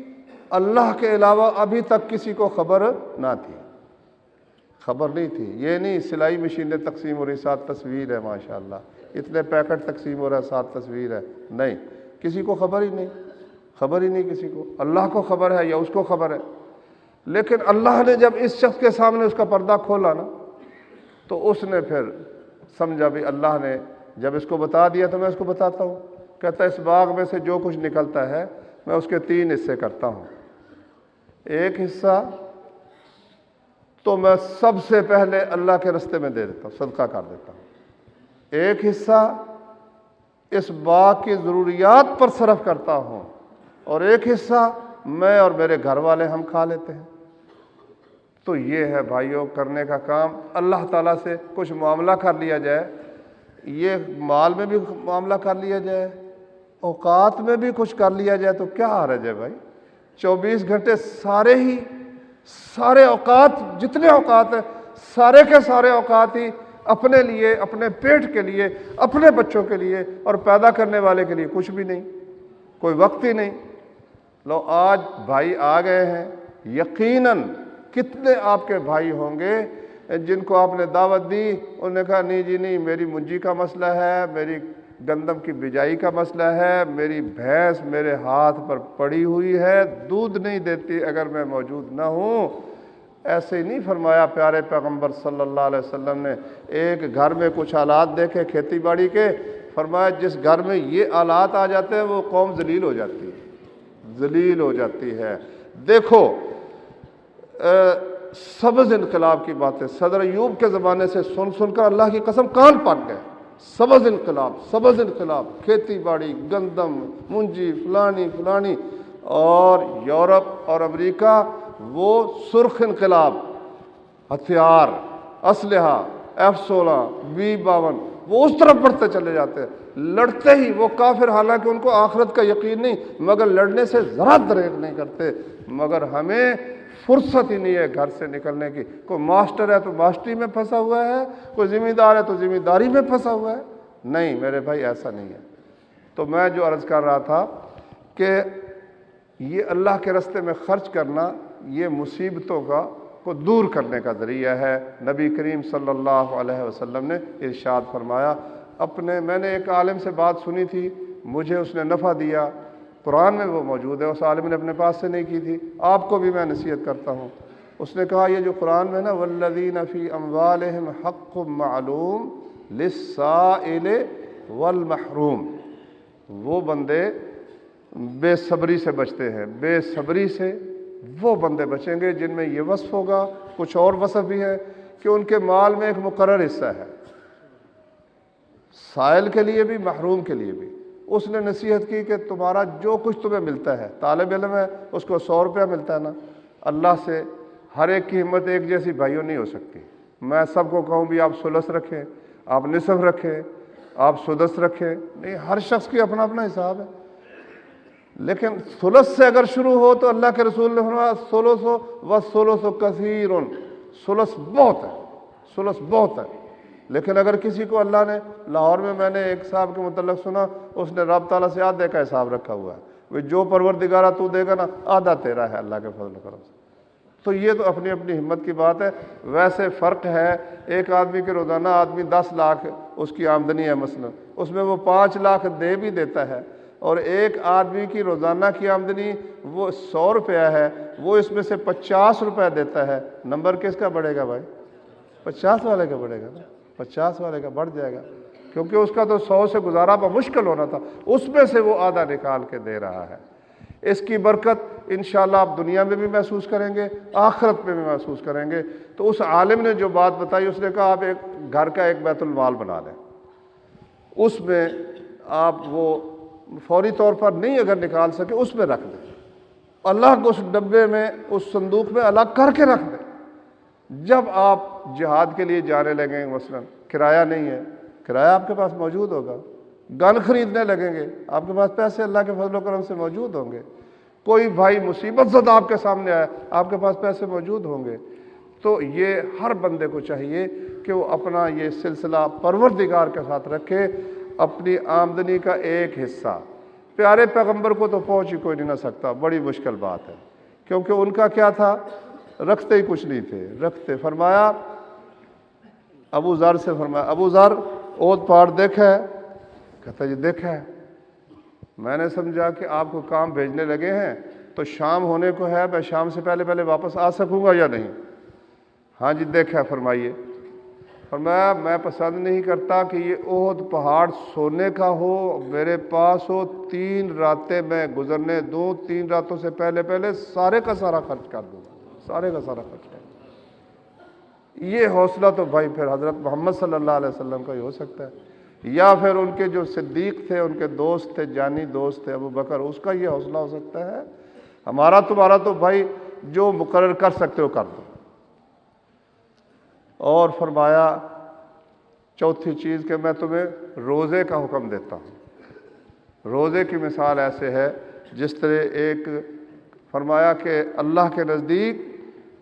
اللہ کے علاوہ ابھی تک کسی کو خبر نہ تھی، خبر نہیں تھی۔ یہ نہیں سلائی مشینیں تقسیم ہو رہی، ساتھ تصویر ہے ماشاءاللہ، اتنے پیکٹ تقسیم ہو رہا ہے ساتھ تصویر ہے، نہیں، کسی کو خبر ہی نہیں کسی کو۔ اللہ کو خبر ہے یا اس کو خبر ہے، لیکن اللہ نے جب اس شخص کے سامنے اس کا پردہ کھولا نا تو اس نے پھر سمجھا بھی اللہ نے جب اس کو بتا دیا تو میں اس کو بتاتا ہوں۔ کہتا ہے اس باغ میں سے جو کچھ نکلتا ہے میں اس کے 3 حصے کرتا ہوں۔ ایک حصہ تو میں سب سے پہلے اللہ کے راستے میں دے دیتا ہوں، صدقہ کر دیتا ہوں۔ ایک حصہ اس باغ کی ضروریات پر صرف کرتا ہوں، اور ایک حصہ میں اور میرے گھر والے ہم کھا لیتے ہیں۔ تو یہ ہے بھائیوں کرنے کا کام۔ اللہ تعالیٰ سے کچھ معاملہ کر لیا جائے، یہ مال میں بھی معاملہ کر لیا جائے، اوقات میں بھی کچھ کر لیا جائے تو کیا حرج ہے بھائی؟ 24 گھنٹے سارے اوقات جتنے اوقات ہیں سارے کے سارے اوقات ہی اپنے لیے، اپنے پیٹ کے لیے، اپنے بچوں کے لیے اور پیدا کرنے والے کے لیے کچھ بھی نہیں، کوئی وقت ہی نہیں۔ لو آج بھائی آ گئے ہیں، یقیناً کتنے آپ کے بھائی ہوں گے جن کو آپ نے دعوت دی، انہوں نے کہا نہیں جی نہیں، میری منجی کا مسئلہ ہے، میری گندم کی بجائی کا مسئلہ ہے، میری بھینس میرے ہاتھ پر پڑی ہوئی ہے، دودھ نہیں دیتی اگر میں موجود نہ ہوں۔ ایسے ہی نہیں فرمایا پیارے پیغمبر صلی اللہ علیہ وسلم نے؟ ایک گھر میں کچھ حالات دیکھے کھیتی باڑی کے، فرمایا جس گھر میں یہ حالات آ جاتے ہیں وہ قوم ذلیل ہو جاتی ہے۔ دیکھو سبز انقلاب کی باتیں صدر ایوب کے زمانے سے سن کر اللہ کی قسم کان پک گئے۔ سبز انقلاب، کھیتی باڑی، گندم، منجی، فلانی، اور یورپ اور امریکہ وہ سرخ انقلاب، ہتھیار، اسلحہ، F-16، B-52، وہ اس طرف بڑھتے چلے جاتے ہیں، لڑتے ہی وہ کافر، حالانکہ ان کو آخرت کا یقین نہیں، مگر لڑنے سے ذرا دریغ نہیں کرتے۔ مگر ہمیں فرصت ہی نہیں ہے گھر سے نکلنے کی۔ کوئی ماسٹر ہے تو ماسٹری میں پھنسا ہوا ہے، کوئی ذمہ دار ہے تو ذمہ داری میں پھنسا ہوا ہے۔ نہیں میرے بھائی ایسا نہیں ہے۔ تو میں جو عرض کر رہا تھا کہ یہ اللہ کے راستے میں خرچ کرنا یہ مصیبتوں کو دور کرنے کا ذریعہ ہے۔ نبی کریم صلی اللہ علیہ وسلم نے ارشاد فرمایا میں نے ایک عالم سے بات سنی تھی، مجھے اس نے نفع دیا، قرآن میں وہ موجود ہے، اس عالم نے اپنے پاس سے نہیں کی تھی، آپ کو بھی میں نصیحت کرتا ہوں۔ اس نے کہا یہ جو قرآن میں نا والذین فی اموالہم حق معلوم للسائل والمحروم، وہ بندے بے صبری سے بچتے ہیں، بے صبری سے وہ بندے بچیں گے جن میں یہ وصف ہوگا، کچھ اور وصف بھی ہے کہ ان کے مال میں ایک مقرر حصہ ہے، سائل کے لیے بھی محروم کے لیے بھی۔ اس نے نصیحت کی کہ تمہارا جو کچھ تمہیں ملتا ہے، طالب علم ہے اس کو 100 روپیہ ملتا ہے نا، اللہ سے ہر ایک کی ہمت ایک جیسی بھائیوں نہیں ہو سکتی۔ میں سب کو کہوں بھی آپ ثلث رکھیں، آپ نصف رکھیں، آپ سدس رکھیں، نہیں، ہر شخص کی اپنا اپنا حساب ہے، لیکن ثلث سے اگر شروع ہو تو اللہ کے رسول نے فرمایا ثلث والثلث کثیر، ثلث بہت ہے، ثلث بہت ہے۔ لیکن اگر کسی کو اللہ نے، لاہور میں نے ایک صاحب کے متعلق سنا، اس نے رب تعالیٰ سے آدھے کا حساب رکھا ہوا ہے، وہ جو پروردگارہ تو دے گا نا آدھا تیرا ہے اللہ کے فضل و کرم سے۔ تو یہ تو اپنی اپنی ہمت کی بات ہے۔ ویسے فرق ہے، ایک آدمی کے روزانہ آدمی 10 لاکھ اس کی آمدنی ہے مثلا، اس میں وہ 5 لاکھ دے بھی دیتا ہے، اور ایک آدمی کی روزانہ کی آمدنی وہ 100 روپیہ ہے، وہ اس میں سے 50 روپے دیتا ہے، نمبر کس کا بڑھے گا بھائی؟ 50 والے کا بڑھے گا نا، 50 والے کا بڑھ جائے گا، کیونکہ اس کا تو 100 سے گزارا مشکل ہونا تھا، اس میں سے وہ آدھا نکال کے دے رہا ہے۔ اس کی برکت انشاءاللہ آپ دنیا میں بھی محسوس کریں گے، آخرت میں بھی محسوس کریں گے۔ تو اس عالم نے جو بات بتائی، اس نے کہا آپ ایک گھر کا ایک بیت المال بنا لیں، اس میں آپ وہ فوری طور پر نہیں اگر نکال سکے اس میں رکھ دیں، اللہ کو اس ڈبے میں، اس صندوق میں الگ کر کے رکھ دیں۔ جب آپ جہاد کے لیے جانے لگیں، مثلا کرایہ نہیں ہے، کرایہ آپ کے پاس موجود ہوگا، گن خریدنے لگیں گے آپ کے پاس پیسے اللہ کے فضل و کرم سے موجود ہوں گے، کوئی بھائی مصیبت زدہ آپ کے سامنے آیا آپ کے پاس پیسے موجود ہوں گے۔ تو یہ ہر بندے کو چاہیے کہ وہ اپنا یہ سلسلہ پروردگار کے ساتھ رکھے، اپنی آمدنی کا ایک حصہ۔ پیارے پیغمبر کو تو پہنچ ہی کوئی نہیں نہ سکتا، بڑی مشکل بات ہے، کیونکہ ان کا کیا تھا، رکھتے ہی کچھ نہیں تھے، رکھتے۔ فرمایا ابو ذر سے، فرمایا ابو ذر اوت پہاڑ دیکھا ہے؟ کہتا جی دیکھا ہے۔ میں نے سمجھا کہ آپ کو کام بھیجنے لگے ہیں تو شام ہونے کو ہے، میں شام سے پہلے واپس آ سکوں گا یا نہیں؟ ہاں جی دیکھا ہے۔ فرمائیے۔ فرمایا میں پسند نہیں کرتا کہ یہ احد پہاڑ سونے کا ہو، میرے پاس ہو، 3 راتیں میں گزرنے دوں، 3 راتوں سے پہلے سارے کا سارا خرچ کر دوں، سارے کا سارا خرچ کر دوں۔ یہ حوصلہ تو بھائی پھر حضرت محمد صلی اللہ علیہ وسلم کا ہی ہو سکتا ہے، یا پھر ان کے جو صدیق تھے، ان کے دوست تھے، جانی دوست تھے ابو بکر، اس کا یہ حوصلہ ہو سکتا ہے۔ ہمارا تمہارا تو بھائی جو مقرر کر سکتے ہو کر دو۔ اور فرمایا چوتھی چیز کہ میں تمہیں روزے کا حکم دیتا ہوں۔ روزے کی مثال ایسے ہے جس طرح ایک، فرمایا کہ اللہ کے نزدیک،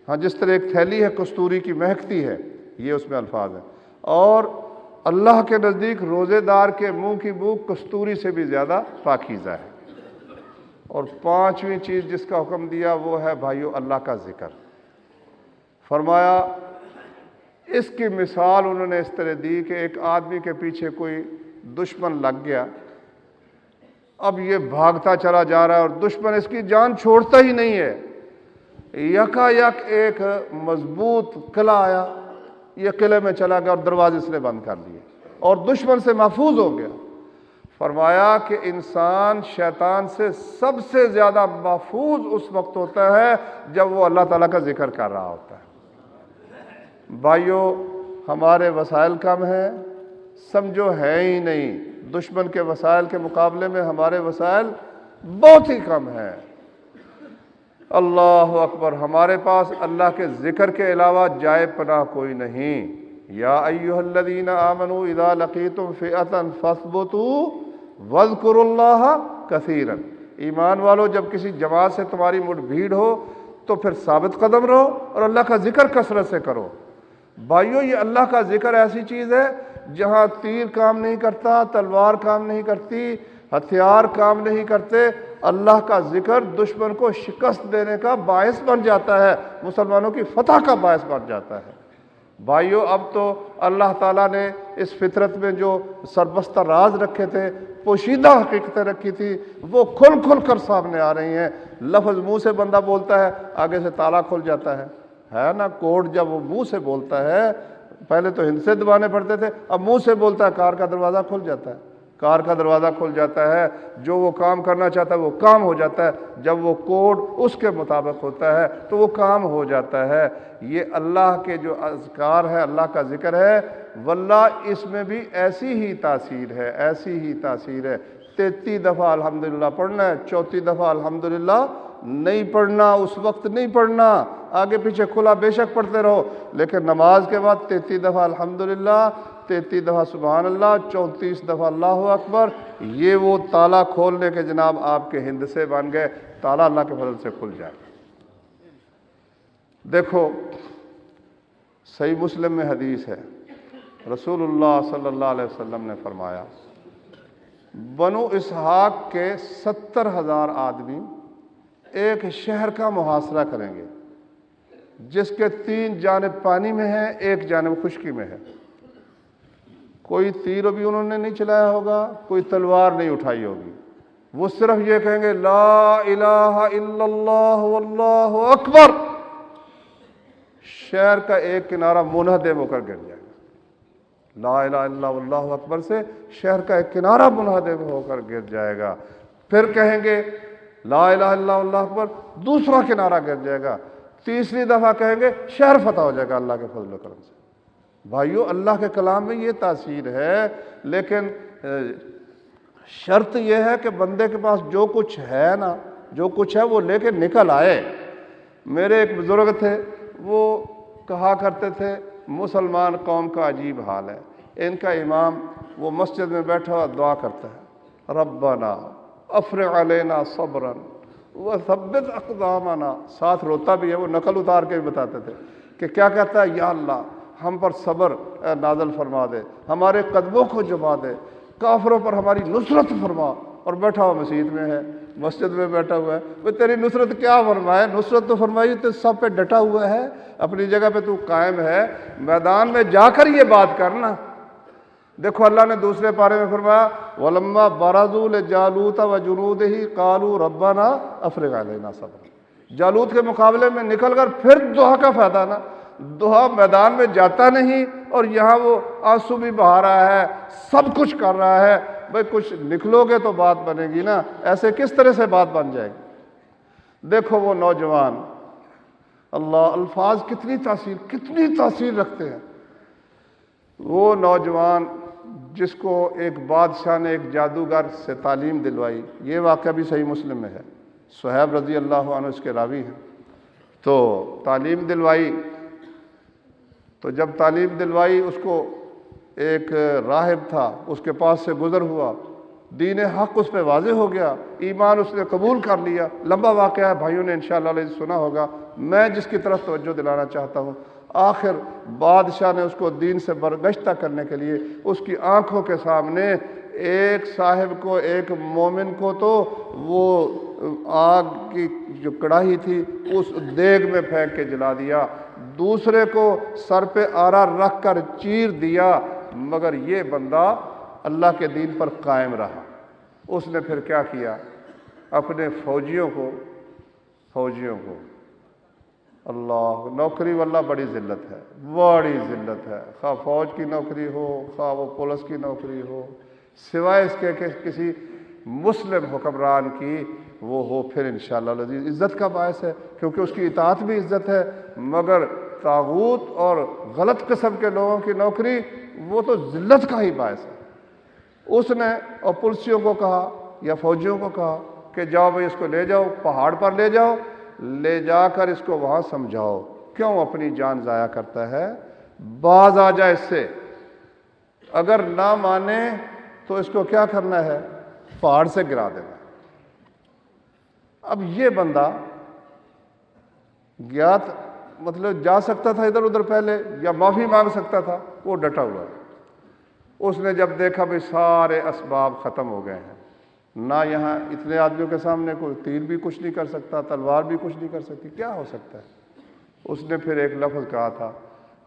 ہاں جس طرح ایک تھیلی ہے کستوری کی مہکتی ہے، یہ اس میں الفاظ ہیں، اور اللہ کے نزدیک روزے دار کے منہ کی بو کستوری سے بھی زیادہ پاکیزہ ہے۔ اور 5ویں چیز جس کا حکم دیا وہ ہے بھائیو اللہ کا ذکر۔ فرمایا اس کی مثال انہوں نے اس طرح دی کہ ایک آدمی کے پیچھے کوئی دشمن لگ گیا، اب یہ بھاگتا چلا جا رہا ہے اور دشمن اس کی جان چھوڑتا ہی نہیں ہے، یکا یک ایک مضبوط قلعہ آیا، یہ قلعے میں چلا گیا اور دروازے اس نے بند کر دیے اور دشمن سے محفوظ ہو گیا۔ فرمایا کہ انسان شیطان سے سب سے زیادہ محفوظ اس وقت ہوتا ہے جب وہ اللہ تعالیٰ کا ذکر کر رہا ہوتا ہے۔ بھائیو ہمارے وسائل کم ہیں، سمجھو ہے ہی نہیں، دشمن کے وسائل کے مقابلے میں ہمارے وسائل بہت ہی کم ہیں۔ اللہ اکبر، ہمارے پاس اللہ کے ذکر کے علاوہ جائے پناہ کوئی نہیں۔ یا ایھا الذین آمنوا اذا لقیتم فئۃ فاثبتوا واذکروا اللہ کثیرا۔ ایمان والو جب کسی جماعت سے تمہاری مٹ بھیڑ ہو تو پھر ثابت قدم رہو اور اللہ کا ذکر کثرت سے کرو۔ بھائیو یہ اللہ کا ذکر ایسی چیز ہے جہاں تیر کام نہیں کرتا، تلوار کام نہیں کرتی، ہتھیار کام نہیں کرتے، اللہ کا ذکر دشمن کو شکست دینے کا باعث بن جاتا ہے، مسلمانوں کی فتح کا باعث بن جاتا ہے۔ بھائیو اب تو اللہ تعالیٰ نے اس فطرت میں جو سربستہ راز رکھے تھے، پوشیدہ حقیقتیں رکھی تھی، وہ کھل کھل کر سامنے آ رہی ہیں۔ لفظ منہ سے بندہ بولتا ہے، آگے سے تالا کھل جاتا ہے نا۔ کوڈ جب وہ منہ سے بولتا ہے، پہلے تو ہند سے دبانے پڑتے تھے، اب منہ سے بولتا ہے، کار کا دروازہ کھل جاتا ہے، کار کا دروازہ کھل جاتا ہے، جو وہ کام کرنا چاہتا ہے وہ کام ہو جاتا ہے، جب وہ کوڈ اس کے مطابق ہوتا ہے تو وہ کام ہو جاتا ہے۔ یہ اللہ کے جو اذکار ہے، اللہ کا ذکر ہے، واللہ اس میں بھی ایسی ہی تاثیر ہے، ایسی ہی تاثیر ہے۔ 33 دفعہ الحمدللہ پڑھنا ہے، 34 دفعہ الحمدللہ نہیں پڑھنا، اس وقت نہیں پڑھنا، آگے پیچھے کھلا بے شک پڑھتے رہو، لیکن نماز کے بعد 33 دفعہ الحمدللہ، 33 دفعہ سبحان اللہ، 34 دفعہ اللہ اکبر۔ یہ وہ تالا کھولنے کے جناب آپ کے ہند سے بن گئے، تالا اللہ کے فضل سے کھل جائے۔ دیکھو صحیح مسلم میں حدیث ہے، رسول اللہ صلی اللہ علیہ وسلم نے فرمایا، بنو اسحاق کے 70,000 آدمی ایک شہر کا محاصرہ کریں گے جس کے 3 جانب پانی میں ہے، ایک جانب خشکی میں ہے۔ کوئی تیر بھی انہوں نے نہیں چلایا ہوگا، کوئی تلوار نہیں اٹھائی ہوگی، وہ صرف یہ کہیں گے لا الہ الا اللہ واللہ اکبر، شہر کا ایک کنارہ منہدم ہو کر گر جائے گا۔ لا الہ الا اللہ واللہ اکبر سے شہر کا ایک کنارہ منہدم ہو کر گر جائے گا۔ پھر کہیں گے لا الہ الا اللہ واللہ اکبر، دوسرا کنارہ گر جائے گا، تیسری دفعہ کہیں گے شہر فتح ہو جائے گا اللہ کے فضل و کرم سے۔ بھائیو اللہ کے کلام میں یہ تاثیر ہے، لیکن شرط یہ ہے کہ بندے کے پاس جو کچھ ہے نا، جو کچھ ہے وہ لے کے نکل آئے۔ میرے ایک بزرگ تھے، وہ کہا کرتے تھے مسلمان قوم کا عجیب حال ہے، ان کا امام وہ مسجد میں بیٹھا ہوا دعا کرتا ہے، ربنا افرغ علینا صبرا وثبت اقدامنا، ساتھ روتا بھی ہے، وہ نقل اتار کے بھی بتاتے تھے کہ کیا کہتا ہے، یا اللہ ہم پر صبر نازل فرما دے، ہمارے قدموں کو جما دے، کافروں پر ہماری نصرت فرما۔ اور بیٹھا ہوا مسجد میں ہے، مسجد میں بیٹھا ہوا ہے، وہ تیری نصرت کیا فرمائے، نصرت تو فرمائی تو سب پہ ڈٹا ہوا ہے، اپنی جگہ پہ تو قائم ہے، میدان میں جا کر یہ بات کرنا۔ دیکھو اللہ نے دوسرے پارے میں فرمایا وَلَمَّا بَرَزُوا لِجَالُوتَ وَجُنُودِهِ قَالُوا رَبَّنَا أَفْرِغْ عَلَيْنَا صَبْرًا، جالوت کے مقابلے میں نکل کر پھر دعا کا فائدہ نا، دعا میدان میں جاتا نہیں اور یہاں وہ آنسو بھی بہا رہا ہے، سب کچھ کر رہا ہے، بھئی کچھ نکلو گے تو بات بنے گی نا، ایسے کس طرح سے بات بن جائے گی۔ دیکھو وہ نوجوان، اللہ الفاظ کتنی تاثیر رکھتے ہیں۔ وہ نوجوان جس کو ایک بادشاہ نے ایک جادوگر سے تعلیم دلوائی، یہ واقعہ بھی صحیح مسلم میں ہے، صہیب رضی اللہ عنہ اس کے راوی ہیں، تو تعلیم دلوائی، تو جب تعلیم دلوائی اس کو ایک راہب تھا، اس کے پاس سے گزر ہوا، دین حق اس پہ واضح ہو گیا، ایمان اس نے قبول کر لیا۔ لمبا واقعہ ہے، بھائیوں نے انشاءاللہ سنا ہوگا، میں جس کی طرف توجہ دلانا چاہتا ہوں، آخر بادشاہ نے اس کو دین سے برگشتہ کرنے کے لیے اس کی آنکھوں کے سامنے ایک صاحب کو، ایک مومن کو تو وہ آگ کی جو کڑاہی تھی اس دیگ میں پھینک کے جلا دیا، دوسرے کو سر پہ آرا رکھ کر چیر دیا، مگر یہ بندہ اللہ کے دین پر قائم رہا۔ اس نے پھر کیا کیا، اپنے فوجیوں کو اللہ، نوکری واللہ بڑی ذلت ہے، بڑی ذلت ہے، خواہ فوج کی نوکری ہو، خواہ وہ پولیس کی نوکری ہو، سوائے اس کے کہ کسی مسلم حکمران کی وہ ہو، پھر انشاءاللہ العزیز عزت کا باعث ہے، کیونکہ اس کی اطاعت بھی عزت ہے، مگر طاغوت اور غلط قسم کے لوگوں کی نوکری وہ تو ذلت کا ہی باعث ہے۔ اس نے اور پولیسوں کو کہا یا فوجیوں کو کہا کہ جاؤ بھائی اس کو لے جاؤ، پہاڑ پر لے جاؤ، لے جا کر اس کو وہاں سمجھاؤ، کیوں اپنی جان ضائع کرتا ہے، باز آ جائے اس سے، اگر نہ مانے تو اس کو کیا کرنا ہے، پہاڑ سے گرا دینا۔ اب یہ بندہ گیا، مطلب جا سکتا تھا ادھر ادھر پہلے، یا معافی مانگ سکتا تھا، وہ ڈٹا ہوا ہے۔ اس نے جب دیکھا بھی سارے اسباب ختم ہو گئے ہیں، نہ یہاں اتنے آدمیوں کے سامنے کوئی تیر بھی کچھ نہیں کر سکتا، تلوار بھی کچھ نہیں کر سکتی، کیا ہو سکتا ہے، اس نے پھر ایک لفظ کہا تھا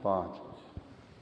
5।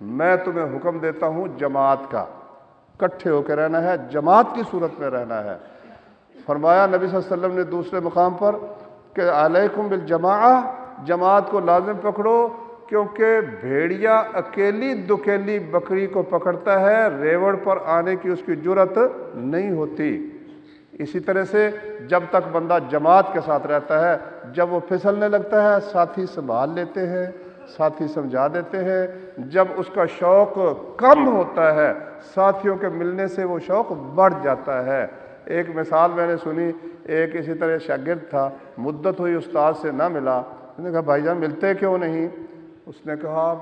میں تمہیں حکم دیتا ہوں جماعت کا، اکٹھے ہو کے رہنا ہے، جماعت کی صورت میں رہنا ہے۔ فرمایا نبی صلی اللہ علیہ وسلم نے دوسرے مقام پر کہ علیکم بالجماعہ، جماعت کو لازم پکڑو، کیونکہ بھیڑیا اکیلی دکیلی بکری کو پکڑتا ہے، ریوڑ پر آنے کی اس کی جرأت نہیں ہوتی۔ اسی طرح سے جب تک بندہ جماعت کے ساتھ رہتا ہے، جب وہ پھسلنے لگتا ہے ساتھی سنبھال لیتے ہیں، ساتھی سمجھا دیتے ہیں۔ جب اس کا شوق کم ہوتا ہے، ساتھیوں کے ملنے سے وہ شوق بڑھ جاتا ہے۔ ایک مثال میں نے سنی، ایک اسی طرح شاگرد تھا، مدت ہوئی استاد سے نہ ملا، اس نے کہا بھائی جان ملتے کیوں نہیں؟ اس نے کہا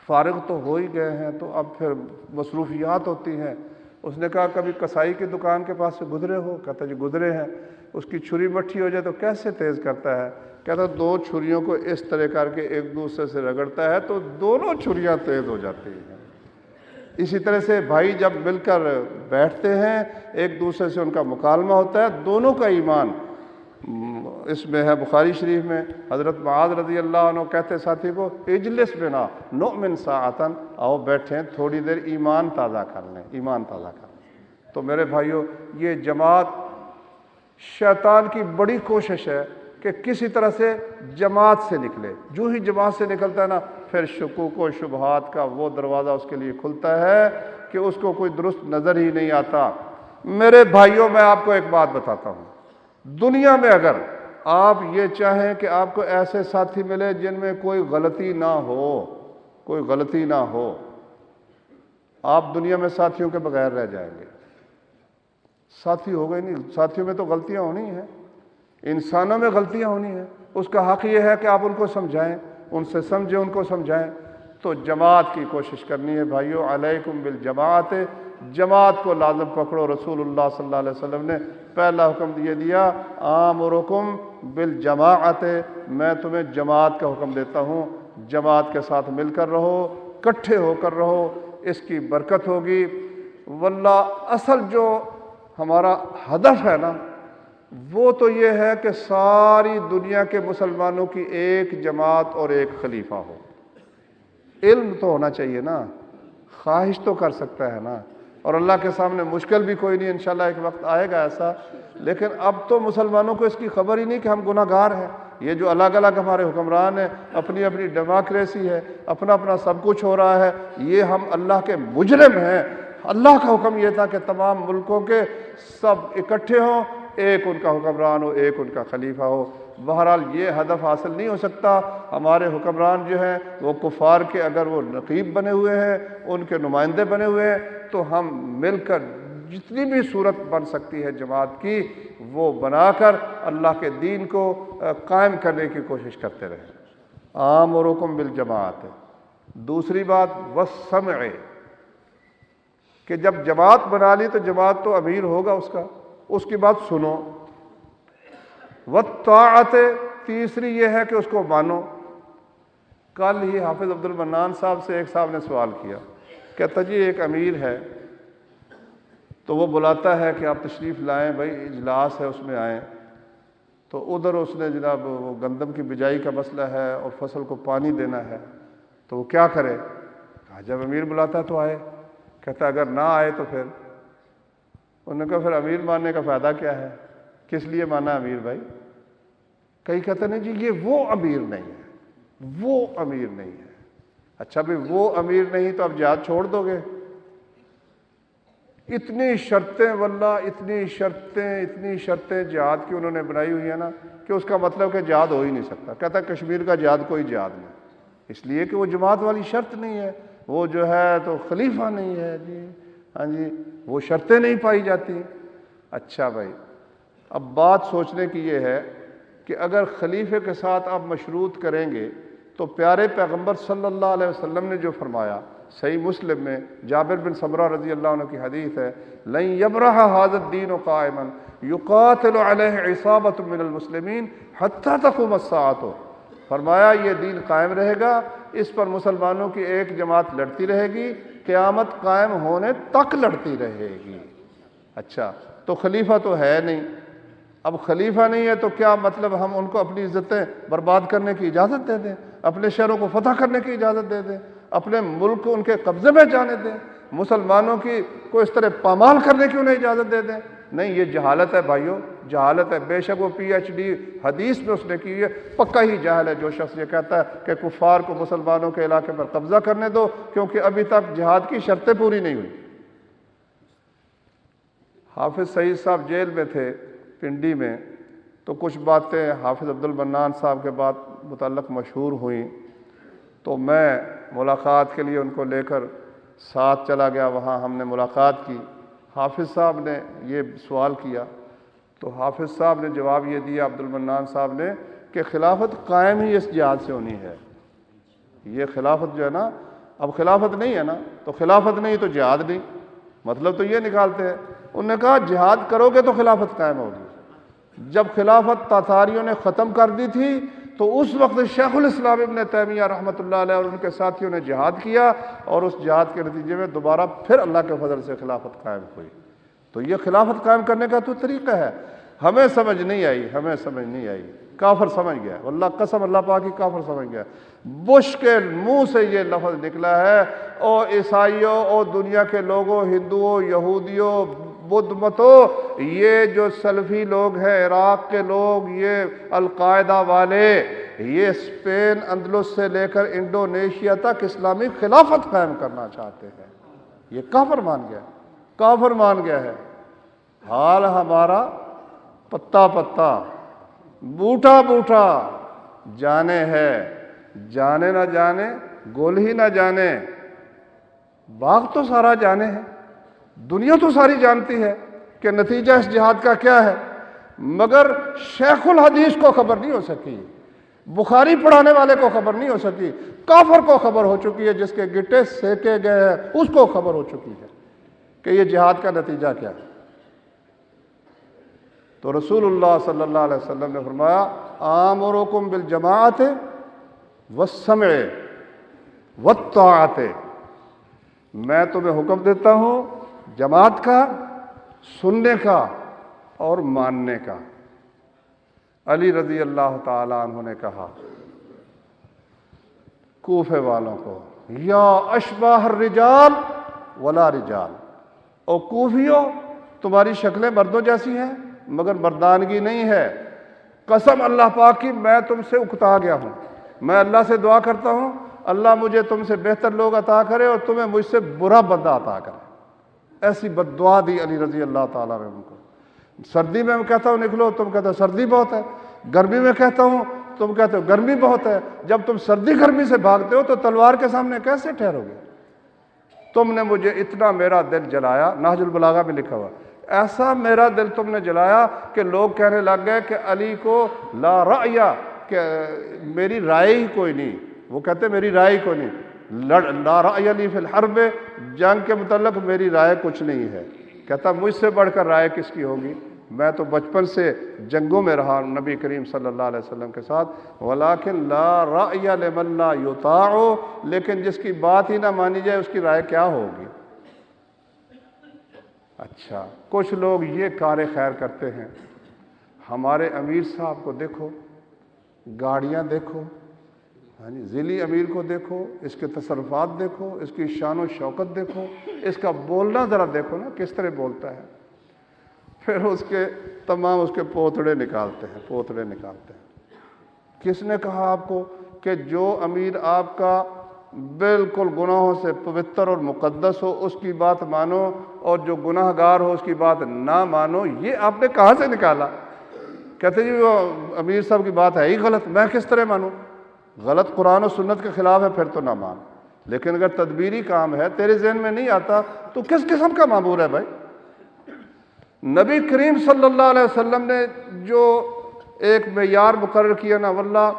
فارغ تو ہو ہی گئے ہیں، تو اب پھر مصروفیات ہوتی ہیں۔ اس نے کہا کبھی کسائی کی دکان کے پاس سے گزرے ہو؟ کہتا جی گزرے ہیں۔ اس کی چھری مٹھی ہو جائے تو کیسے تیز کرتا ہے؟ کہتا دو چھریوں کو اس طرح کر کے ایک دوسرے سے رگڑتا ہے تو دونوں چھریاں تیز ہو جاتی ہیں۔ اسی طرح سے بھائی جب مل کر بیٹھتے ہیں، ایک دوسرے سے ان کا مکالمہ ہوتا ہے، دونوں کا ایمان اس میں ہے۔ بخاری شریف میں حضرت معاذ رضی اللہ عنہ کہتے ساتھی کو اجلس بنا نؤمن ساعتن، آؤ بیٹھیں تھوڑی دیر ایمان تازہ کر لیں، ایمان تازہ کر لیں۔ تو میرے بھائیوں، یہ جماعت شیطان کی بڑی کوشش ہے کہ کسی طرح سے جماعت سے نکلے۔ جو ہی جماعت سے نکلتا ہے نا، پھر شکوک و شبہات کا وہ دروازہ اس کے لیے کھلتا ہے کہ اس کو کوئی درست نظر ہی نہیں آتا۔ میرے بھائیوں، میں آپ کو ایک بات بتاتا ہوں، دنیا میں اگر آپ یہ چاہیں کہ آپ کو ایسے ساتھی ملے جن میں کوئی غلطی نہ ہو، کوئی غلطی نہ ہو، آپ دنیا میں ساتھیوں کے بغیر رہ جائیں گے۔ ساتھی ہو گئے نہیں، ساتھیوں میں تو غلطیاں ہونی ہیں، انسانوں میں غلطیاں ہونی ہیں۔ اس کا حق یہ ہے کہ آپ ان کو سمجھائیں، ان سے سمجھیں، ان کو سمجھائیں۔ تو جماعت کی کوشش کرنی ہے بھائیو، علیکم بالجماعت، جماعت کو لازم پکڑو۔ رسول اللہ صلی اللہ علیہ وسلم نے پہلا حکم یہ دیا، آمرکم بالجماعت، میں تمہیں جماعت کا حکم دیتا ہوں، جماعت کے ساتھ مل کر رہو، اکٹھے ہو کر رہو، اس کی برکت ہوگی۔ واللہ اصل جو ہمارا ہدف ہے نا، وہ تو یہ ہے کہ ساری دنیا کے مسلمانوں کی ایک جماعت اور ایک خلیفہ ہو۔ علم تو ہونا چاہیے نا، خواہش تو کر سکتا ہے نا، اور اللہ کے سامنے مشکل بھی کوئی نہیں، انشاءاللہ ایک وقت آئے گا ایسا۔ لیکن اب تو مسلمانوں کو اس کی خبر ہی نہیں کہ ہم گناہ گار ہیں۔ یہ جو الگ الگ ہمارے حکمران ہیں، اپنی اپنی ڈیموکریسی ہے، اپنا اپنا سب کچھ ہو رہا ہے، یہ ہم اللہ کے مجرم ہیں۔ اللہ کا حکم یہ تھا کہ تمام ملکوں کے سب اکٹھے ہوں، ایک ان کا حکمران ہو، ایک ان کا خلیفہ ہو۔ بہرحال یہ ہدف حاصل نہیں ہو سکتا۔ ہمارے حکمران جو ہیں وہ کفار کے اگر وہ نقیب بنے ہوئے ہیں، ان کے نمائندے بنے ہوئے ہیں، تو ہم مل کر جتنی بھی صورت بن سکتی ہے جماعت کی، وہ بنا کر اللہ کے دین کو قائم کرنے کی کوشش کرتے رہیں۔ آمرکم بالجماعت۔ دوسری بات والسمع، کہ جب جماعت بنا لی تو جماعت تو امیر ہوگا اس کا، اس کی بات سنو۔ والطاعت، تیسری یہ ہے کہ اس کو مانو۔ کل ہی حافظ عبد المنان صاحب سے ایک صاحب نے سوال کیا، کہتا جی ایک امیر ہے تو وہ بلاتا ہے کہ آپ تشریف لائیں بھائی، اجلاس ہے اس میں آئیں۔ تو ادھر اس نے جناب وہ گندم کی بجائی کا مسئلہ ہے اور فصل کو پانی دینا ہے، تو وہ کیا کرے؟ جب امیر بلاتا ہے تو آئے۔ کہتا اگر نہ آئے تو پھر؟ انہوں نے کہا پھر امیر ماننے کا فائدہ کیا ہے؟ کس لیے مانا امیر بھائی؟ کئی کہتے ہیں جی یہ وہ امیر نہیں ہے، وہ امیر نہیں ہے۔ اچھا بھائی وہ امیر نہیں تو اب جہاد چھوڑ دو گے؟ اتنی شرطیں، واللہ اتنی شرطیں جہاد کی انہوں نے بنائی ہوئی ہیں نا، کہ اس کا مطلب کہ جہاد ہو ہی نہیں سکتا۔ کہتا کشمیر کا جہاد کوئی جہاد نہیں، اس لیے کہ وہ جماعت والی شرط نہیں ہے، وہ جو ہے تو خلیفہ نہیں ہے جی، ہاں جی، وہ شرطیں نہیں پائی جاتی۔ اچھا بھائی، اب بات سوچنے کی یہ ہے کہ اگر خلیفے کے ساتھ آپ مشروط کریں گے تو پیارے پیغمبر صلی اللہ علیہ وسلم نے جو فرمایا، صحیح مسلم میں جابر بن سمرہ رضی اللہ عنہ کی حدیث ہے، لن یبرح ھذا الدین قائما یقاتل علیہ عصابۃ من المسلمین حتی تقوم الساعۃ۔ فرمایا یہ دین قائم رہے گا، اس پر مسلمانوں کی ایک جماعت لڑتی رہے گی، قیامت قائم ہونے تک لڑتی رہے گی۔ اچھا تو خلیفہ تو ہے نہیں، اب خلیفہ نہیں ہے تو کیا مطلب ہم ان کو اپنی عزتیں برباد کرنے کی اجازت دے دیں، اپنے شہروں کو فتح کرنے کی اجازت دے دیں؟ اپنے ملک کو ان کے قبضے میں جانے دیں، مسلمانوں کی کو اس طرح پامال کرنے کی انہیں اجازت دے دیں؟ نہیں، یہ جہالت ہے بھائیوں، جہالت ہے۔ بے شک وہ پی ایچ ڈی حدیث میں اس نے کی ہے، پکا ہی جاہل ہے جو شخص یہ کہتا ہے کہ کفار کو مسلمانوں کے علاقے پر قبضہ کرنے دو، کیونکہ ابھی تک جہاد کی شرطیں پوری نہیں ہوئی۔ حافظ سعید صاحب جیل میں تھے پنڈی میں، تو کچھ باتیں حافظ عبد المنان صاحب کے بات متعلق مشہور ہوئیں، تو میں ملاقات کے لیے ان کو لے کر ساتھ چلا گیا، وہاں ہم نے ملاقات کی۔ حافظ صاحب نے یہ سوال کیا تو حافظ صاحب نے جواب یہ دیا عبد المنان صاحب نے کہ خلافت قائم ہی اس جہاد سے ہونی ہے۔ یہ خلافت جو ہے نا، اب خلافت نہیں ہے نا، تو خلافت نہیں تو جہاد نہیں، مطلب تو یہ نکالتے ہیں۔ انہوں نے کہا جہاد کرو گے تو خلافت قائم ہوگی۔ جب خلافت تاتاریوں نے ختم کر دی تھی تو اس وقت شیخ الاسلام ابن تیمیہ رحمۃ اللہ علیہ اور ان کے ساتھیوں نے جہاد کیا، اور اس جہاد کے نتیجے میں دوبارہ پھر اللہ کے فضل سے خلافت قائم ہوئی۔ تو یہ خلافت قائم کرنے کا تو طریقہ ہے، ہمیں سمجھ نہیں آئی، ہمیں سمجھ نہیں آئی، کافر سمجھ گیا، واللہ قسم اللہ پاک کی کافر سمجھ گیا۔ بش کے منہ سے یہ لفظ نکلا ہے، او عیسائیوں، او دنیا کے لوگوں، ہندوؤں، یہودیوں، بدھ متو، یہ جو سلفی لوگ ہیں، عراق کے لوگ، یہ القاعدہ والے، یہ اسپین اندلس سے لے کر انڈونیشیا تک اسلامی خلافت قائم کرنا چاہتے ہیں۔ یہ کافر مان گیا، کافر مان گیا ہے۔ حال ہمارا پتا پتا، بوٹا بوٹا، جانے ہے، جانے نہ جانے، گل ہی نہ جانے۔ باغ تو سارا جانے ہے، دنیا تو ساری جانتی ہے کہ نتیجہ اس جہاد کا کیا ہے، مگر شیخ الحدیث کو خبر نہیں ہو سکی، بخاری پڑھانے والے کو خبر نہیں ہو سکی، کافر کو خبر ہو چکی ہے، جس کے گٹے سیکے گئے ہیں اس کو خبر ہو چکی ہے کہ یہ جہاد کا نتیجہ کیا ہے۔ تو رسول اللہ صلی اللہ علیہ وسلم نے فرمایا آمرکم بالجماعت والسمع والطاعت، میں تمہیں حکم دیتا ہوں جماعت کا، سننے کا اور ماننے کا۔ علی رضی اللہ تعالیٰ عنہ نے کہا کوفے والوں کو، یا اشباہ الرجال ولا رجال، او کوفیو تمہاری شکلیں مردوں جیسی ہیں مگر مردانگی نہیں ہے، قسم اللہ پاک کی میں تم سے اکتا گیا ہوں، میں اللہ سے دعا کرتا ہوں اللہ مجھے تم سے بہتر لوگ عطا کرے اور تمہیں مجھ سے برا بندہ عطا کرے۔ ایسی بد دعا دی علی رضی اللہ تعالیٰ نے ان کو۔ سردی میں کہتا ہوں نکلو، تم کہتے ہو سردی بہت ہے، گرمی میں کہتا ہوں تم کہتے ہو گرمی بہت ہے، جب تم سردی گرمی سے بھاگتے ہو تو تلوار کے سامنے کیسے ٹھہرو گے؟ تم نے مجھے اتنا میرا دل جلایا، نہج البلاغہ میں لکھا ہوا، ایسا میرا دل تم نے جلایا کہ لوگ کہنے لگ گئے کہ علی کو لا رأی، کہ میری رائے ہی کوئی نہیں، وہ کہتے میری رائے ہی کوئی نہیں، لا رأی لی فی الحرب، جنگ کے متعلق میری رائے کچھ نہیں ہے۔ کہتا مجھ سے بڑھ کر رائے کس کی ہوگی، میں تو بچپن سے جنگوں میں رہا نبی کریم صلی اللہ علیہ وسلم کے ساتھ، ولیکن لا رأی لمن لا یطاع، لیکن جس کی بات ہی نہ مانی جائے اس کی رائے کیا ہوگی۔ اچھا، کچھ لوگ یہ کار خیر کرتے ہیں، ہمارے امیر صاحب کو دیکھو، گاڑیاں دیکھو، ذیلی امیر کو دیکھو، اس کے تصرفات دیکھو، اس کی شان و شوکت دیکھو، اس کا بولنا ذرا دیکھو نا کس طرح بولتا ہے، پھر اس کے تمام اس کے پوتڑے نکالتے ہیں، پوتڑے نکالتے ہیں۔ کس نے کہا آپ کو کہ جو امیر آپ کا بالکل گناہوں سے پوتر اور مقدس ہو اس کی بات مانو، اور جو گناہ گار ہو اس کی بات نہ مانو؟ یہ آپ نے کہاں سے نکالا؟ کہتے جی وہ امیر صاحب کی بات ہے ہی غلط، میں کس طرح مانوں؟ غلط قرآن و سنت کے خلاف ہے پھر تو نہ مان، لیکن اگر تدبیری کام ہے تیرے ذہن میں نہیں آتا تو کس قسم کا معمور ہے بھائی؟ نبی کریم صلی اللہ علیہ وسلم نے جو ایک معیار مقرر کیا نا، واللہ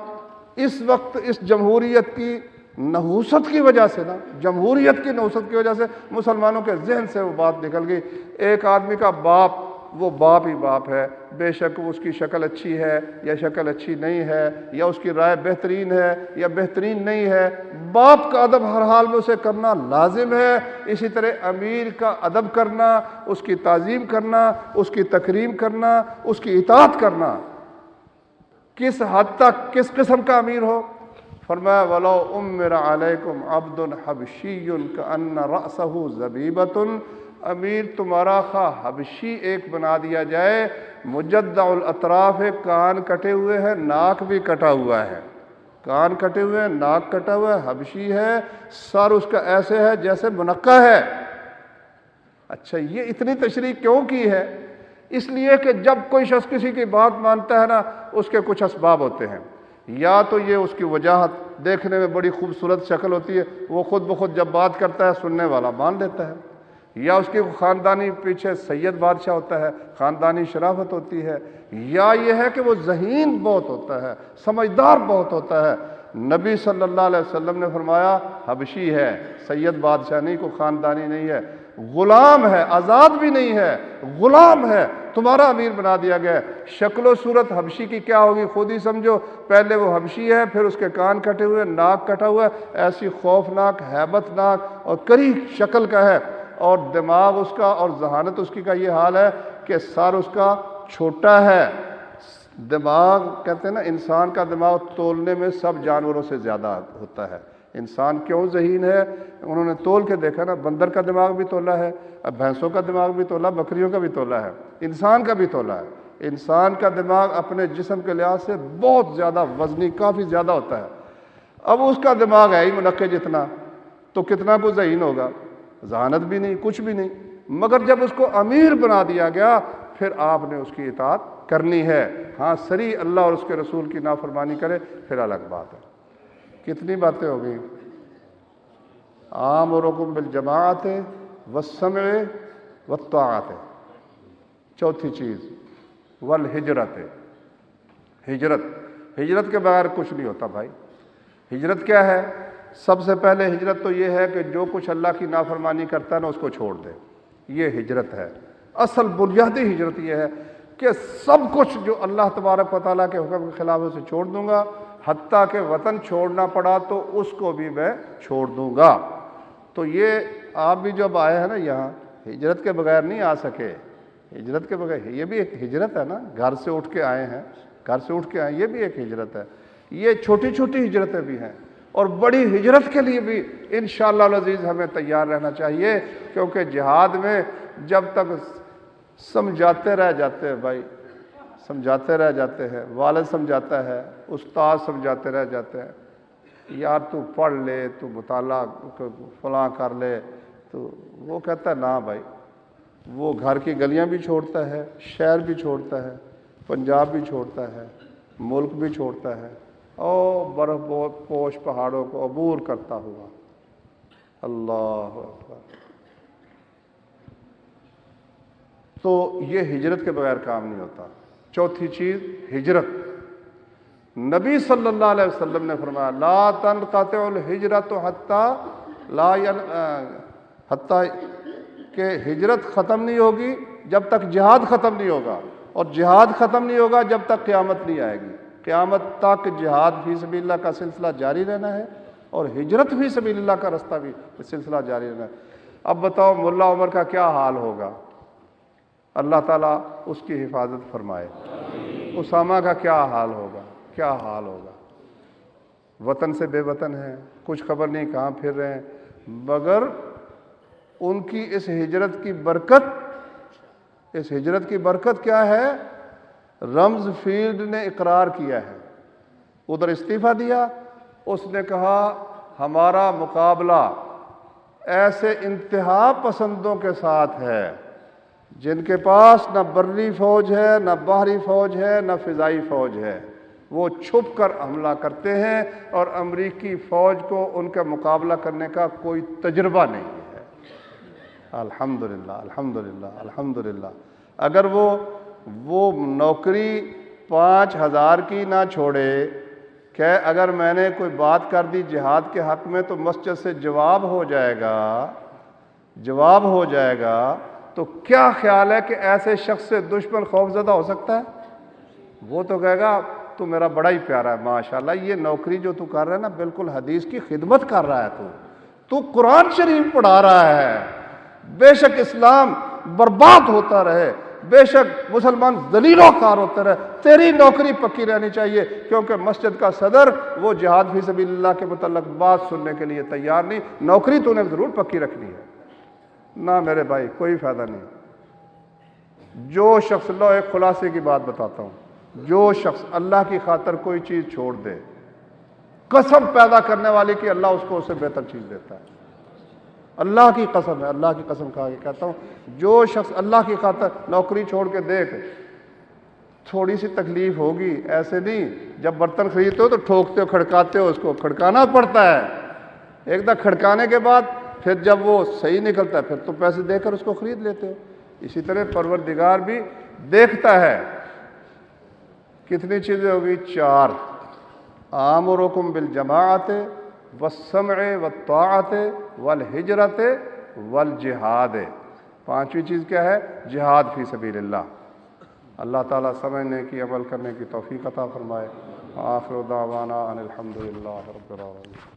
اس وقت اس جمہوریت کی نحوست کی وجہ سے نا، جمہوریت کی نحوست کی وجہ سے مسلمانوں کے ذہن سے وہ بات نکل گئی۔ ایک آدمی کا باپ وہ باپ ہی باپ ہے، بے شک اس کی شکل اچھی ہے یا شکل اچھی نہیں ہے، یا اس کی رائے بہترین ہے یا بہترین نہیں ہے، باپ کا ادب ہر حال میں اسے کرنا لازم ہے۔ اسی طرح امیر کا ادب کرنا، اس کی تعظیم کرنا، اس کی تکریم کرنا، اس کی اطاعت کرنا۔ کس حد تک کس قسم کا امیر ہو، فرمایا وَلَوْ أُمِّرَ عَلَيْكُمْ عَبْدٌ حَبْشِيٌّ كَأَنَّ رَأْسَهُ زَبِيبَةٌ، امیر تمہارا خواہ حبشی ایک بنا دیا جائے، مجدع الاطراف ہے، کان کٹے ہوئے ہیں، ناک بھی کٹا ہوا ہے، کان کٹے ہوئے ہیں، ناک کٹا ہوا ہے، حبشی ہے، سر اس کا ایسے ہے جیسے منقع ہے۔ اچھا یہ اتنی تشریح کیوں کی ہے؟ اس لیے کہ جب کوئی شخص کسی کی بات مانتا ہے نا، اس کے کچھ اسباب ہوتے ہیں، یا تو یہ اس کی وجاہت دیکھنے میں بڑی خوبصورت شکل ہوتی ہے، وہ خود بخود جب بات کرتا ہے سننے والا مان لیتا ہے، یا اس کی خاندانی پیچھے سید بادشاہ ہوتا ہے، خاندانی شرافت ہوتی ہے، یا یہ ہے کہ وہ ذہین بہت ہوتا ہے، سمجھدار بہت ہوتا ہے۔ نبی صلی اللہ علیہ وسلم نے فرمایا حبشی ہے، سید بادشاہ نہیں، کوئی خاندانی نہیں ہے، غلام ہے، آزاد بھی نہیں ہے، غلام ہے، تمہارا امیر بنا دیا گیا ہے۔ شکل و صورت حبشی کی کیا ہوگی خود ہی سمجھو، پہلے وہ حبشی ہے، پھر اس کے کان کٹے ہوئے، ناک کٹا ہوا ہے، ایسی خوفناک، ہیبت ناک اور کری شکل کا ہے، اور دماغ اس کا اور ذہانت اس کی کا یہ حال ہے کہ سر اس کا چھوٹا ہے، دماغ کہتے ہیں نا انسان کا دماغ تولنے میں سب جانوروں سے زیادہ ہوتا ہے۔ انسان کیوں ذہین ہے؟ انہوں نے تول کے دیکھا نا، بندر کا دماغ بھی تولا ہے، اب بھینسوں کا دماغ بھی تولا، بکریوں کا بھی تولا ہے، انسان کا بھی تولا ہے۔ انسان کا دماغ اپنے جسم کے لحاظ سے بہت زیادہ وزنی، کافی زیادہ ہوتا ہے۔ اب اس کا دماغ ہے ہی منقع جتنا، تو کتنا کو ذہین ہوگا؟ ذہانت بھی نہیں، کچھ بھی نہیں۔ مگر جب اس کو امیر بنا دیا گیا، پھر آپ نے اس کی اطاعت کرنی ہے۔ ہاں سری اللہ اور اس کے رسول کی نافرمانی کرے پھر الگ بات ہے۔ کتنی باتیں ہو گئی؟ آمرکم بالجماعت والسمع والطاعت، چوتھی چیز والہجرت، ہجرت، ہجرت کے بغیر کچھ نہیں ہوتا بھائی۔ ہجرت کیا ہے؟ سب سے پہلے ہجرت تو یہ ہے کہ جو کچھ اللہ کی نافرمانی کرتا ہے نا اس کو چھوڑ دے، یہ ہجرت ہے۔ اصل بنیادی ہجرت یہ ہے کہ سب کچھ جو اللہ تبارک و تعالیٰ کے حکم کے خلاف ہے اسے چھوڑ دوں گا، حتیٰ کہ وطن چھوڑنا پڑا تو اس کو بھی میں چھوڑ دوں گا۔ تو یہ آپ بھی جب آئے ہیں نا یہاں، ہجرت کے بغیر نہیں آ سکے، ہجرت کے بغیر، یہ بھی ایک ہجرت ہے نا، گھر سے اٹھ کے آئے ہیں، گھر سے اٹھ کے آئے، یہ بھی ایک ہجرت ہے۔ یہ چھوٹی چھوٹی ہجرتیں بھی ہیں، اور بڑی ہجرت کے لیے بھی انشاءاللہ العزیز ہمیں تیار رہنا چاہیے، کیونکہ جہاد میں جب تک سمجھاتے رہ جاتے ہیں بھائی، سمجھاتے رہ جاتے ہیں، والد سمجھاتا ہے، استاد سمجھاتے رہ جاتے ہیں، یار تو پڑھ لے، تو مطالعہ فلاں کر لے، تو وہ کہتا ہے نا بھائی، وہ گھر کی گلیاں بھی چھوڑتا ہے، شہر بھی چھوڑتا ہے، پنجاب بھی چھوڑتا ہے، ملک بھی چھوڑتا ہے، اور برف پوش پہاڑوں کو عبور کرتا ہوا۔ اللہ اکبر۔ تو یہ ہجرت کے بغیر کام نہیں ہوتا۔ چوتھی چیز ہجرت، نبی صلی اللہ علیہ وسلم نے فرمایا لا تنقطع الہجرت حتیٰ کہ ہجرت ختم نہیں ہوگی جب تک جہاد ختم نہیں ہوگا، اور جہاد ختم نہیں ہوگا جب تک قیامت نہیں آئے گی۔ قیامت تک جہاد فی سبیل اللہ کا سلسلہ جاری رہنا ہے، اور ہجرت فی سبیل اللہ کا رستہ بھی سلسلہ جاری رہنا ہے۔ اب بتاؤ ملا عمر کا کیا حال ہوگا؟ اللہ تعالیٰ اس کی حفاظت فرمائے۔ اسامہ کا کیا حال ہوگا؟ کیا حال ہوگا؟ وطن سے بے وطن ہیں، کچھ خبر نہیں کہاں پھر رہے ہیں، مگر ان کی اس ہجرت کی برکت، اس ہجرت کی برکت کیا ہے؟ رمز فیلڈ نے اقرار کیا ہے، ادھر استعفیٰ دیا، اس نے کہا ہمارا مقابلہ ایسے انتہا پسندوں کے ساتھ ہے جن کے پاس نہ بری فوج ہے، نہ باہری فوج ہے، نہ فضائی فوج ہے، وہ چھپ کر حملہ کرتے ہیں، اور امریکی فوج کو ان کا مقابلہ کرنے کا کوئی تجربہ نہیں ہے۔ الحمدللہ الحمدللہ الحمدللہ۔ اگر وہ نوکری 5,000 کی نہ چھوڑے کہ اگر میں نے کوئی بات کر دی جہاد کے حق میں تو مسجد سے جواب ہو جائے گا، تو کیا خیال ہے کہ ایسے شخص سے دشمن خوفزدہ ہو سکتا ہے؟ وہ تو کہے گا تو میرا بڑا ہی پیارا ہے، ماشاءاللہ یہ نوکری جو تو کر رہا ہے نا بالکل حدیث کی خدمت کر رہا ہے، تو قرآن شریف پڑھا رہا ہے، بے شک اسلام برباد ہوتا رہے، بے شک مسلمان ذلیل و خوار ہوتے رہے، تیری نوکری پکی رہنی چاہیے، کیونکہ مسجد کا صدر وہ جہاد فی سبیل اللہ کے متعلق بات سننے کے لیے تیار نہیں، نوکری تو نے ضرور پکی رکھنی ہے۔ نہ میرے بھائی کوئی فائدہ نہیں۔ جو شخص، لو ایک خلاصے کی بات بتاتا ہوں، جو شخص اللہ کی خاطر کوئی چیز چھوڑ دے، قسم پیدا کرنے والی کہ اللہ اس کو اس سے بہتر چیز دیتا ہے، اللہ کی قسم ہے، اللہ کی قسم کھا کے کہتا ہوں، جو شخص اللہ کی خاطر نوکری چھوڑ کے دیکھ، تھوڑی سی تکلیف ہوگی، ایسے نہیں جب برتن خریدتے ہو تو ٹھوکتے ہو، کھڑکاتے ہو، اس کو کھڑکانا پڑتا ہے، ایک دفعہ کھڑکانے کے بعد پھر جب وہ صحیح نکلتا ہے پھر تو پیسے دے کر اس کو خرید لیتے ہو۔ اسی طرح پروردگار بھی دیکھتا ہے۔ کتنی چیزیں ہوگی؟ 4، آمرکم بالجماعت والسمع والطاعت والہجرت والجہاد۔ 5ویں چیز کیا ہے؟ جہاد فی سبیل اللہ۔ اللہ تعالیٰ سمجھنے کی، عمل کرنے کی توفیق عطا فرمائے۔ آخر دعوانا ان الحمدللہ رب العالمین۔